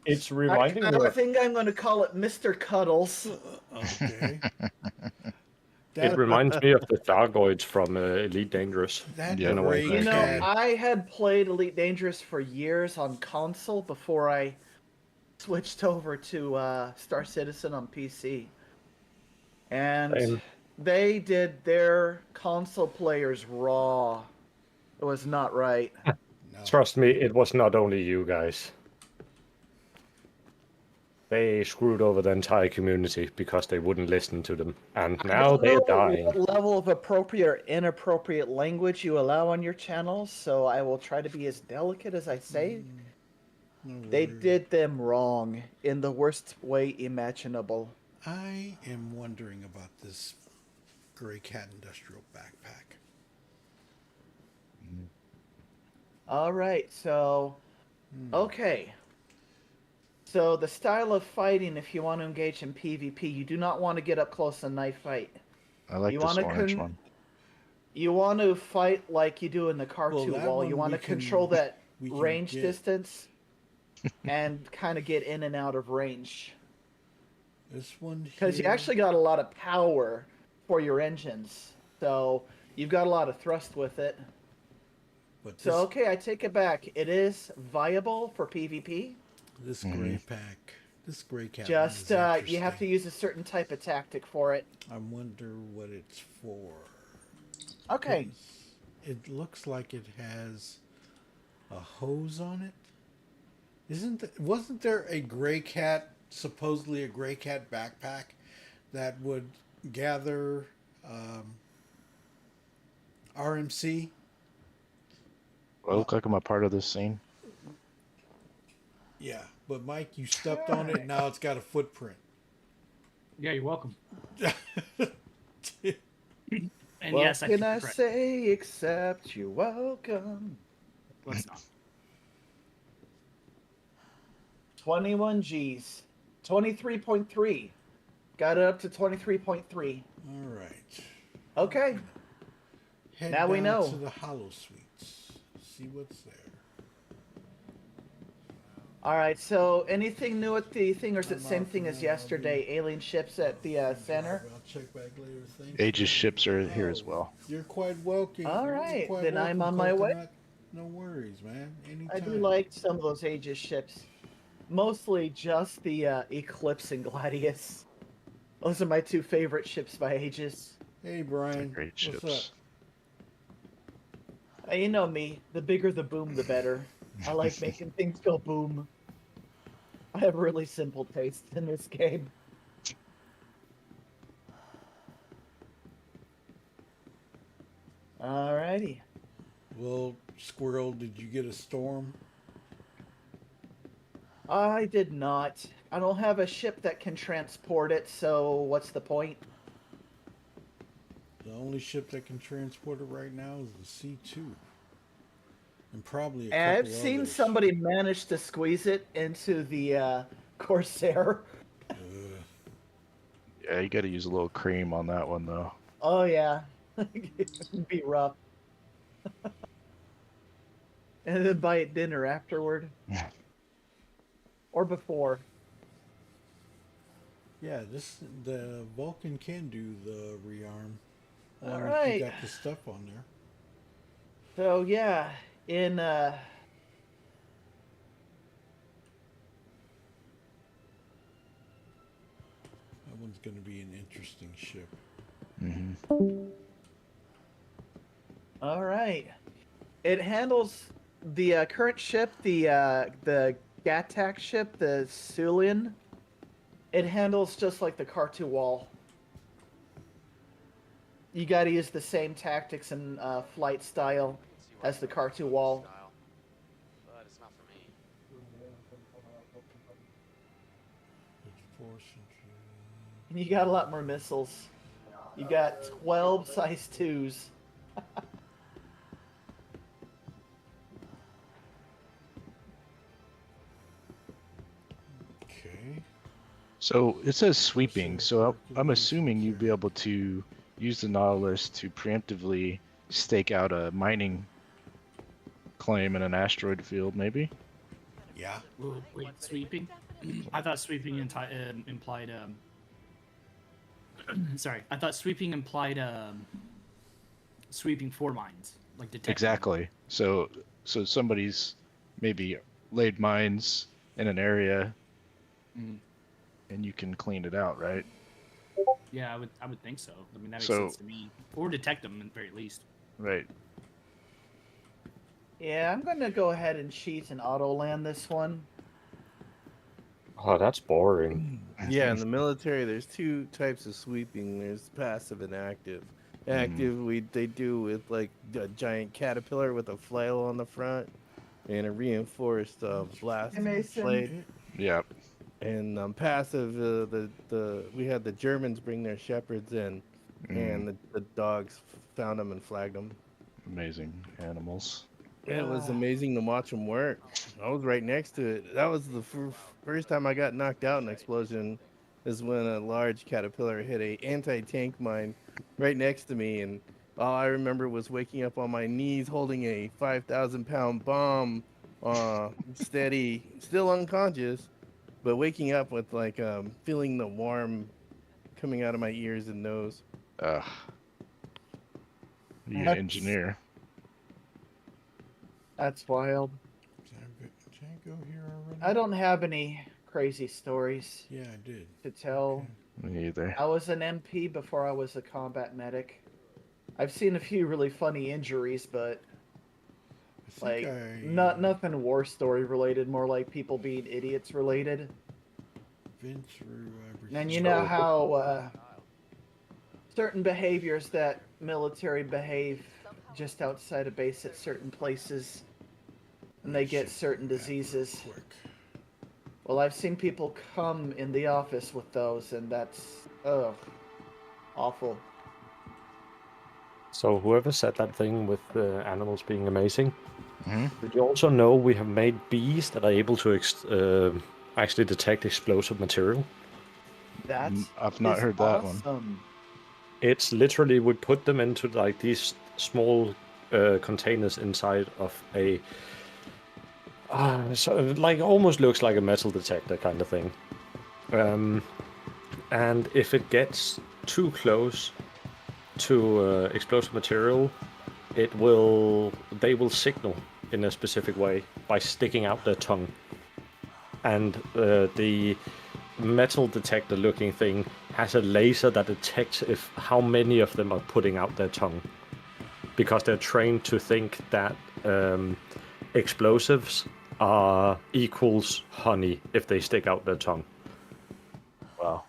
It's reminding me I of... think I'm going to call it Mr. Cuddles. Okay. It reminds me of the Thargoids from Elite Dangerous. You know, I had played Elite Dangerous for years on console before I switched over to Star Citizen on PC. And they did their console players raw. It was not right. Trust me, it was not only you guys. They screwed over the entire community because they wouldn't listen to them. And now they're dying. What level of appropriate or inappropriate language you allow on your channel, so I will try to be as delicate as I say. They did them wrong in the worst way imaginable. I am wondering about this Gray Cat Industrial backpack. All right, so okay. So the style of fighting, if you want to engage in PvP, you do not want to get up close and knife fight. I like you this orange one. You want to fight like you do in the cartoon wall. You want to control that range distance and kind of get in and out of range. This one here. Because you actually got a lot of power for your engines. So you've got a lot of thrust with it. But so, okay, I take it back. It is viable for PvP. This gray pack, this gray cat. Just you have to use a certain type of tactic for it. I wonder what it's for. Okay. It looks like it has a hose on it. Wasn't there a gray cat, supposedly a gray cat backpack that would gather RMC? I look like I'm a part of this scene. Yeah, but Mike, you stepped on it. Now it's got a footprint. Yeah, you're welcome. And what yes, can I say except you're welcome? Let's not. 21 Gs. 23.3. Got it up to 23.3. All right. Okay. Head now we down know. To the hollow suites. See what's there. All right. So, anything new at the thing, or is it the same thing as yesterday? Alien ships at the center. I'll check back later. Thank Aegis ships are here as well. You're quite welcome. All right, then I'm on my way. No worries, man. Anytime. I do like some of those Aegis ships. Mostly just the Eclipse and Gladius. Those are my 2 favorite ships by Aegis. Hey, Brian. Great What's ships. Up? You know me. The bigger the boom, the better. I like making things go boom. I have really simple taste in this game. Alrighty. Well, Squirrel, did you get a storm? I did not. I don't have a ship that can transport it, so what's the point? The only ship that can transport it right now is the C2. And probably a And couple I've seen others. somebody manage to squeeze it into the Corsair. Yeah, you got to use a little cream on that one though. Oh yeah, it'd be rough. And then buy it dinner afterward. Or before. Yeah, the Vulcan can do the rearm. As long All as you right. got the stuff on there. So yeah, in That one's going to be an interesting ship. all right. It handles the current ship, the Gattac ship, the Sulian. It handles just like the Cartu Wall. You got to use the same tactics and flight style as the Cartu Wall. But it's not for me. And you got a lot more missiles. You got 12 size 2s. Okay. So it says sweeping, so I'm assuming you'd be able to use the Nautilus to preemptively stake out a mining claim in an asteroid field, maybe? Yeah. Wait, sweeping? I thought sweeping implied sorry, I thought sweeping implied sweeping for mines, like detecting. Exactly. So somebody's maybe laid mines in an area, and you can clean it out, right? Yeah, I would think so. I mean, that makes So- sense to me. Or detect them at the very least. Right. Yeah, I'm going to go ahead and cheat and auto land this one. Oh, that's boring. Yeah, in the military, there's two types of sweeping. There's passive and active. Active, they do with like a giant caterpillar with a flail on the front and a reinforced blast Hey, Mason. blade. Yeah. And passive, we had the Germans bring their shepherds in, and the dogs found them and flagged them. Amazing animals. It was amazing to watch them work. I was right next to it. That was the first time I got knocked out in an explosion. Is when a large caterpillar hit a anti-tank mine right next to me, and all I remember was waking up on my knees holding a 5,000-pound bomb, steady, still unconscious, but waking up with like feeling the warm coming out of my ears and nose. Ugh. You're an That's- engineer. That's wild. Django here already? I don't have any crazy stories Yeah, I did. to tell. Me either. I was an MP before I was a combat medic. I've seen a few really funny injuries, but like nothing war story related, more like people being idiots related. Been through And you know how certain behaviors that military behave just outside of base at certain places, and they get certain diseases. Well, I've seen people come in the office with those, and that's awful. So whoever said that thing with the animals being amazing, did you also know we have made bees that are able to actually detect explosive material? I've not heard that one. Awesome. It's literally we put them into like these small containers inside of a so like almost looks like a metal detector kind of thing. And if it gets too close to explosive material, they will signal in a specific way by sticking out their tongue. And the metal detector looking thing has a laser that detects how many of them are putting out their tongue, because they're trained to think that explosives are equals honey if they stick out their tongue. Wow.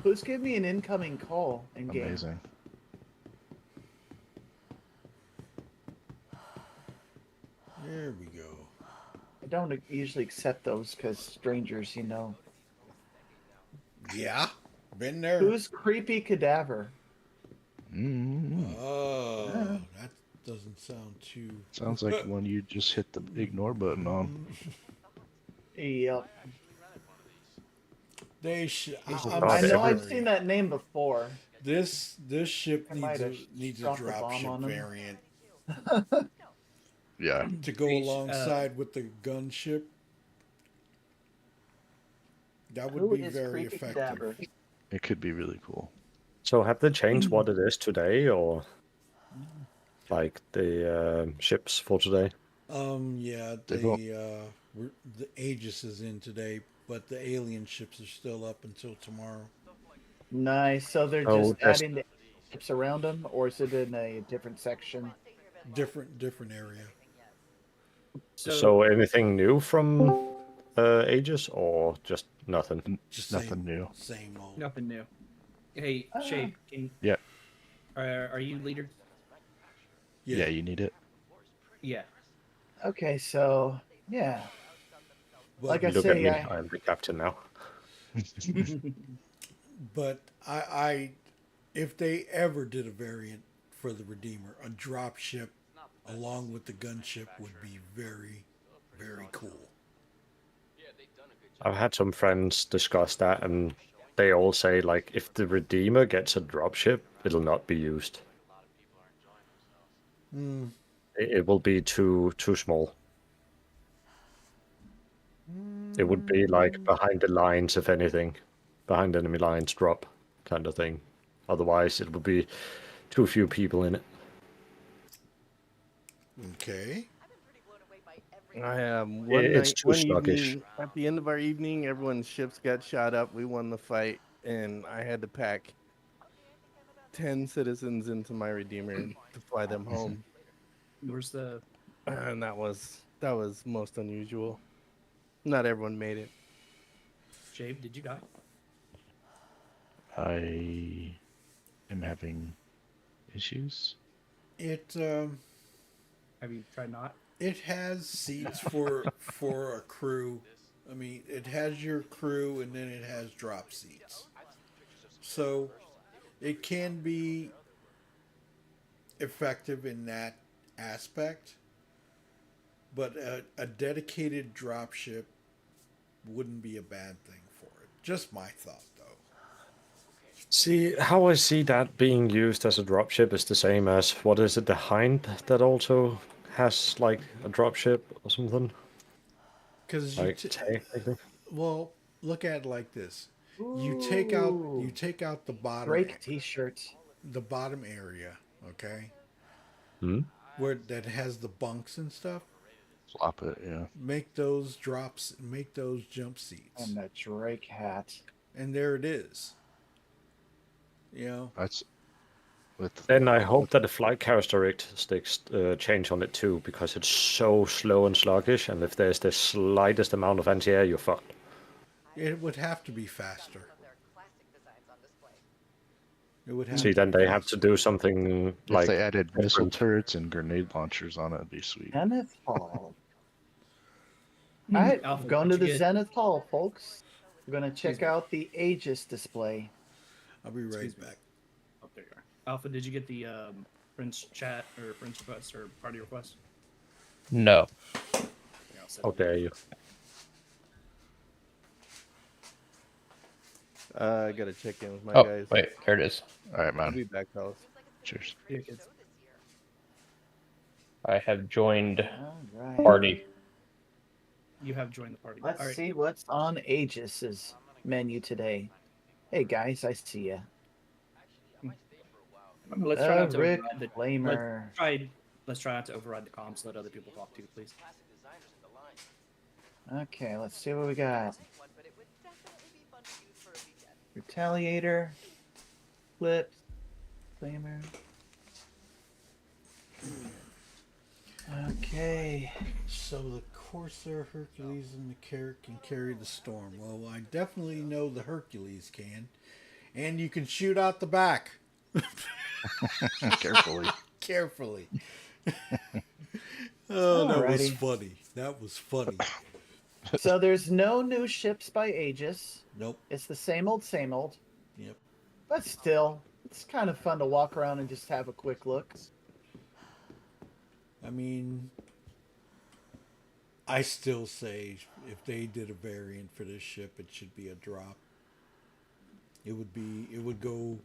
Who's giving me an incoming call in game? Amazing. There we go. I don't don't usually accept those because strangers, you know. Yeah, been there. Who's creepy cadaver? Oh, that doesn't sound too. Sounds like one you just hit the ignore button on. Yep. They should. I know I've seen that name before. This ship I might have needs a dropped the bomb dropship on him. variant Yeah. to go alongside with the gunship. That would Who be is very creepy effective. cadaver? It could be really cool. So have they changed what it is today, or like the ships for today? Yeah, the Aegis is in today, but the alien ships are still up until tomorrow. Nice. So they're Oh, just adding the ships around them, or is it in a different section? Different area. So anything new from Aegis, or just nothing? Just nothing new. Same old. Nothing new. Hey, Shape, can you, Yeah. are you leader? Yeah, you need it. Yeah. Okay, so yeah. Like I Look at say, me, I'm the captain now. But I, if they ever did a variant for the Redeemer, a drop ship along with the gunship would be very, very cool. I've had some friends discuss that, and they all say, like, if the Redeemer gets a dropship, it'll not be used. It will be too small. It would be like behind the lines, if anything, behind enemy lines drop kind of thing. Otherwise, it would be too few people in it. Okay. It's too one sluggish. evening, at the end of our evening, everyone's ships got shot up. We won the fight, and I had to pack 10 citizens into my Redeemer to fly them home. Where's the? And that was most unusual. Not everyone made it. Shape, did you die? I am having issues. It Have you tried not? it has seats for a crew. I mean, it has your crew and then it has drop seats. So it can be effective in that aspect, but a dedicated drop ship wouldn't be a bad thing for it. Just my thought, though. See, how I see that being used as a dropship is the same as, what is it, the Hind that also has, like, a dropship or something? Because Like, technically. well, look at it like this: you take out the bottom, Drake t-shirts, the bottom area, okay, Hmm? where that has the bunks and stuff. Flop it, yeah. Make those drops, make those jump seats, and the Drake hat. and there it is. You know, That's with. Then I hope that the flight characteristics change on it too, because it's so slow and sluggish, and if there's the slightest amount of anti-air, you're fucked. it would have to be faster. It would have. See, to then be they have faster. to do something If like they added missile different. turrets and grenade launchers on it, it'd be sweet. Zenith Hall. All right, Alpha, going to what'd the you get? Zenith Hall, folks. We're gonna check out the Aegis display. I'll be right Excuse me. back. Oh, there you are. Alpha, did you get the friends chat or friends request or party request? No. Yeah, I'll send How it. dare you? I gotta check in with my Oh, guys. wait, there it is. All right, I'll man. be back, fellas. Cheers. Yeah, kids. I have joined All right. party. You have joined the party. Let's All right. see what's on Aegis's menu today. Hey guys, I see ya. Let's try not to Rick override the. Flamer. Let's try not to override the comms. Let other people talk too, please. Okay, let's see what we got. Retaliator, Flips, Flamer. Okay. So the Corsair, Hercules, and the Carrot can carry the Storm. Well, I definitely know the Hercules can, and you can shoot out the back. Carefully. Carefully. Oh, that was Alrighty. funny. That was funny. So there's no new ships by Aegis. Nope. It's the same old, same old. Yep. But still, it's kind of fun to walk around and just have a quick look. I mean, I still say if they did a variant for this ship, it should be a drop. It would go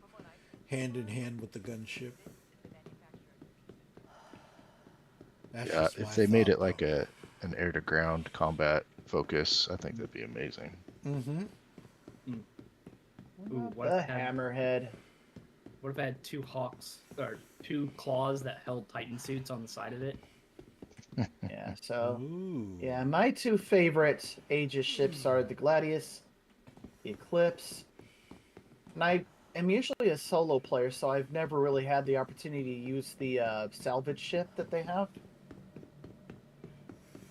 hand in hand with the gunship. That's Yeah, just if my they made thought, it like an air to ground combat focus, I think that'd be amazing. Mm-hmm. Ooh, what The if I had, hammerhead. what if I had two hawks or two claws that held Titan suits on the side of it? Yeah, so Ooh. yeah, my two favorite Aegis ships are the Gladius, the Eclipse. And I am usually a solo player, so I've never really had the opportunity to use the salvage ship that they have.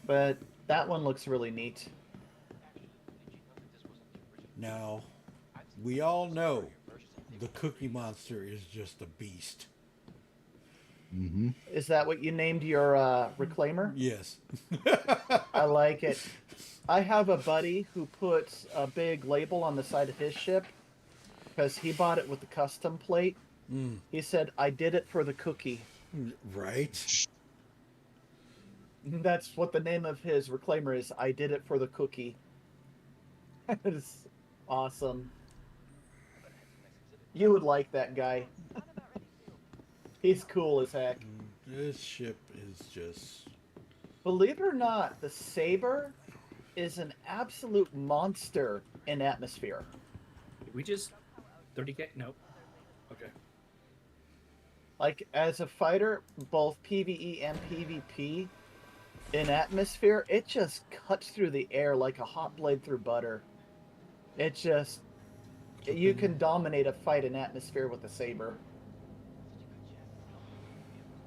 But that one looks really neat. Now, we all know the Cookie Monster is just a beast. Mm-hmm. Is that what you named your reclaimer? Yes. I like it. I have a buddy who puts a big label on the side of his ship because he bought it with the custom plate. Mm. He said, "I did it for the cookie." Right? That's what the name of his reclaimer is. I did it for the cookie. It's awesome. You would like that guy. He's cool as heck. This ship is just... Believe it or not, the Saber is an absolute monster in atmosphere. Did we just 30k? Nope. Okay. Like, as a fighter, both PvE and PvP, in atmosphere, it just cuts through the air like a hot blade through butter. It just... You can dominate a fight in atmosphere with a Saber.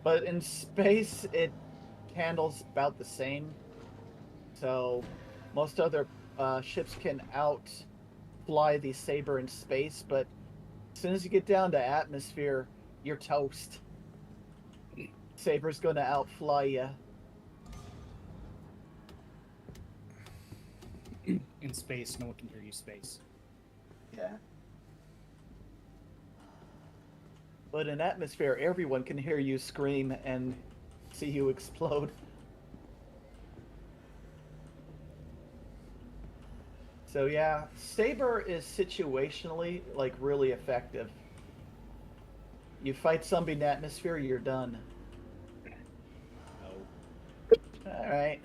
But in space, it handles about the same. So, most other ships can outfly the Saber in space, but as soon as you get down to atmosphere, you're toast. Saber's gonna outfly you. In space, no one can hear you. Space. Yeah. But in atmosphere, everyone can hear you scream and see you explode. So yeah, Saber is situationally like really effective. You fight somebody in atmosphere, you're done. Alright.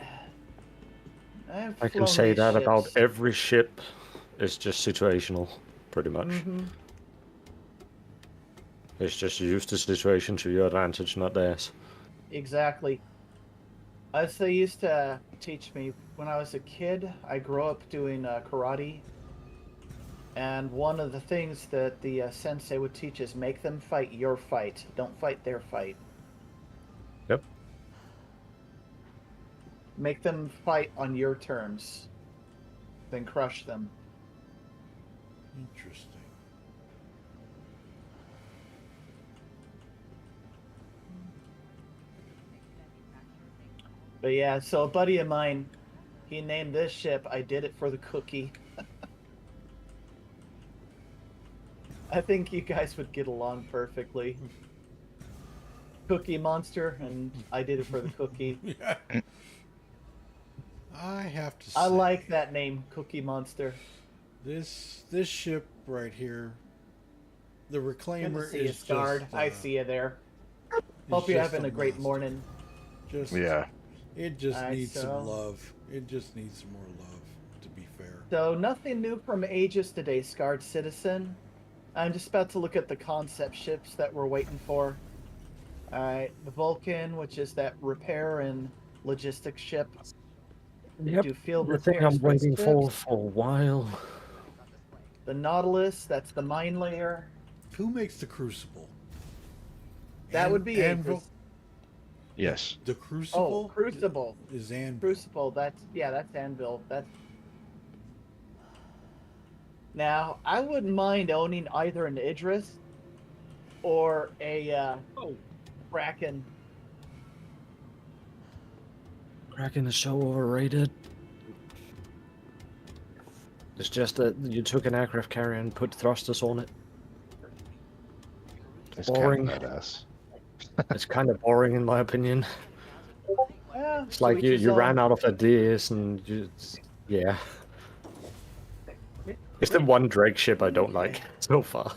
I can say that about every ship. It's just situational, pretty much. Mm-hmm. It's just you use the situation to your advantage, not theirs. Exactly. As they used to teach me when I was a kid, I grew up doing karate. And one of the things that the sensei would teach is make them fight your fight. Don't fight their fight. Yep. Make them fight on your terms. Then crush them. Interesting. But yeah, so a buddy of mine, he named this ship, I Did It for the Cookie. I think you guys would get along perfectly. Cookie Monster, and I Did It for the Cookie. Yeah. I have to say, I like that name, Cookie Monster. this ship right here, the Good reclaimer to see is you, Scarred. just, I see you there. Hope you're just having a great monster. morning. Just, Yeah. It just Alright, needs so- some love. It just needs some more love, to be fair. So nothing new from Aegis today, Scarred Citizen. I'm just about to look at the concept ships that we're waiting for. Alright, the Vulcan, which is that repair and logistics ship. Yep. Do field The thing repairs I'm waiting for ships. a while. The Nautilus, that's the mine layer. Who makes the Crucible? That would be Anvil. Aegis. Yes. The Crucible. Oh, Crucible. Is Anvil. Crucible, that's Anvil. That's now I wouldn't mind owning either an Idris or a Kraken. Kraken is so overrated. It's just that you took an aircraft carrier and put thrusters on it. It's Boring. kind of badass. It's kind of boring in my opinion. It's like to each his you own. ran out of ideas and yeah. It's the one Drake ship I don't like so far.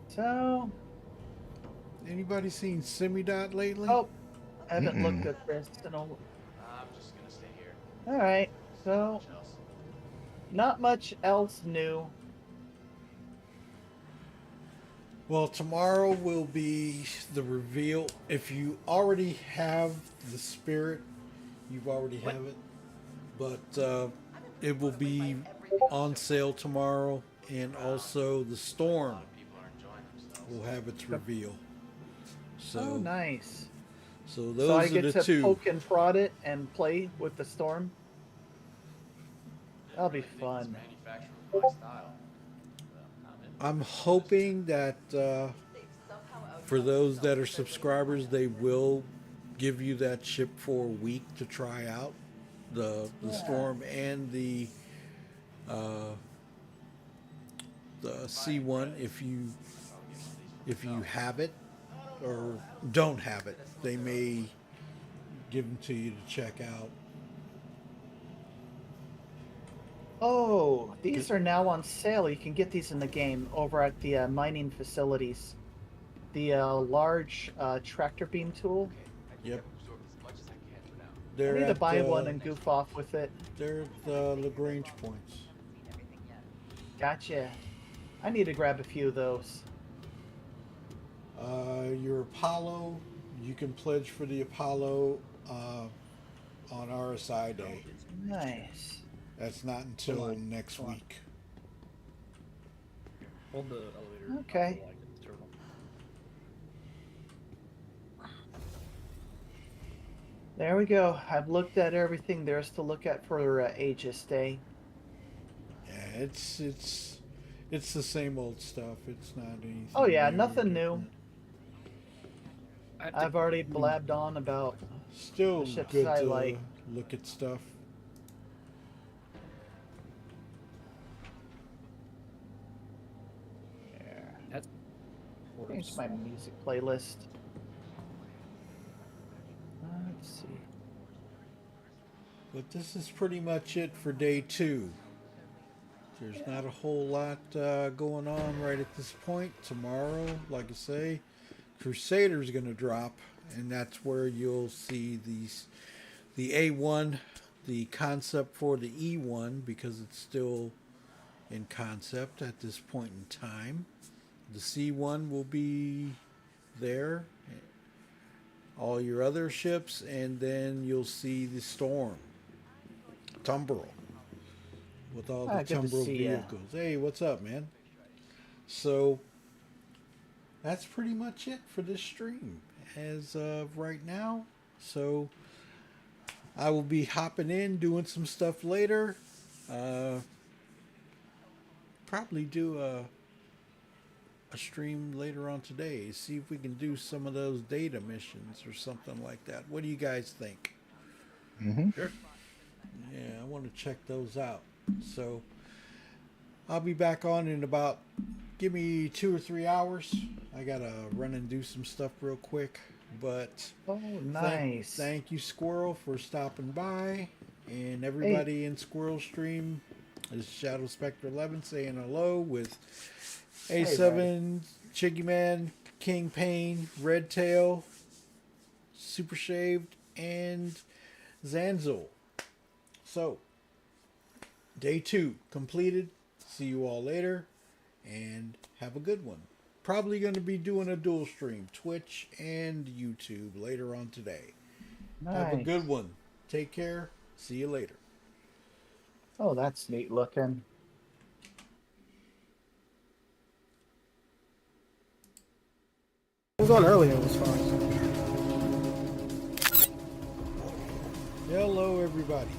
So, Anybody seen Semidot lately? oh, I haven't looked at this in a. I'm just gonna stay here. All right, so not much else new. Well, tomorrow will be the reveal. If you already have the spirit, you already have it. But it will be on sale tomorrow, and also the storm will have its reveal. So Oh, nice. So those So I are get the to two. poke and prod it and play with the storm. That'll be fun. I'm hoping that for those that are subscribers, they will give you that ship for a week to try out the storm and the C1 if you have it or don't have it. They may give them to you to check out. Oh, these are now on sale. You can get these in the game over at the mining facilities. The large tractor beam tool. Yep. I need to buy one and goof off with it. They're at the Lagrange points. Gotcha. I need to grab a few of those. Your Apollo, you can pledge for the Apollo on RSI Day. Nice. That's not until next week. Hold the elevator. Okay. There we go. I've looked at everything there's to look at for Aegis Day. Yeah, it's the same old stuff. It's not anything. Oh yeah, new or nothing new. different. I've already blabbed on about Still the ships good I to like. look at stuff. That's Change my music playlist. Let's see. But this is pretty much it for day 2. There's not a whole lot going on right at this point. Tomorrow, like I say, Crusader's going to drop, and that's where you'll see the A1, the concept for the E1, because it's still in concept at this point in time. The C1 will be there, all your other ships, and then you'll see the Storm, Tumbrel, with all the good to Tumbrel see ya. vehicles. Hey, what's up, man? So that's pretty much it for this stream as of right now. So I will be hopping in, doing some stuff later. Probably do a stream later on today. See if we can do some of those data missions or something like that. What do you guys think? Sure. Yeah, I want to check those out. So I'll be back on in about, give me 2 or 3 hours. I gotta run and do some stuff real quick. But Oh, nice. thank you, Squirrel, for stopping by. And everybody in Squirrel Stream, this is Shadow Spectre 11 saying hello with A7, Chiggy Man, King Pain, Red Tail, Super Shaved, and Zanzil. So, day 2 completed. See you all later, and have a good one. Probably going to be doing a dual stream, Twitch and YouTube, later on today. Have a Nice. good one. Take care. See you later. Oh, that's neat looking. I was on earlier, it was fine. Hello, everybody.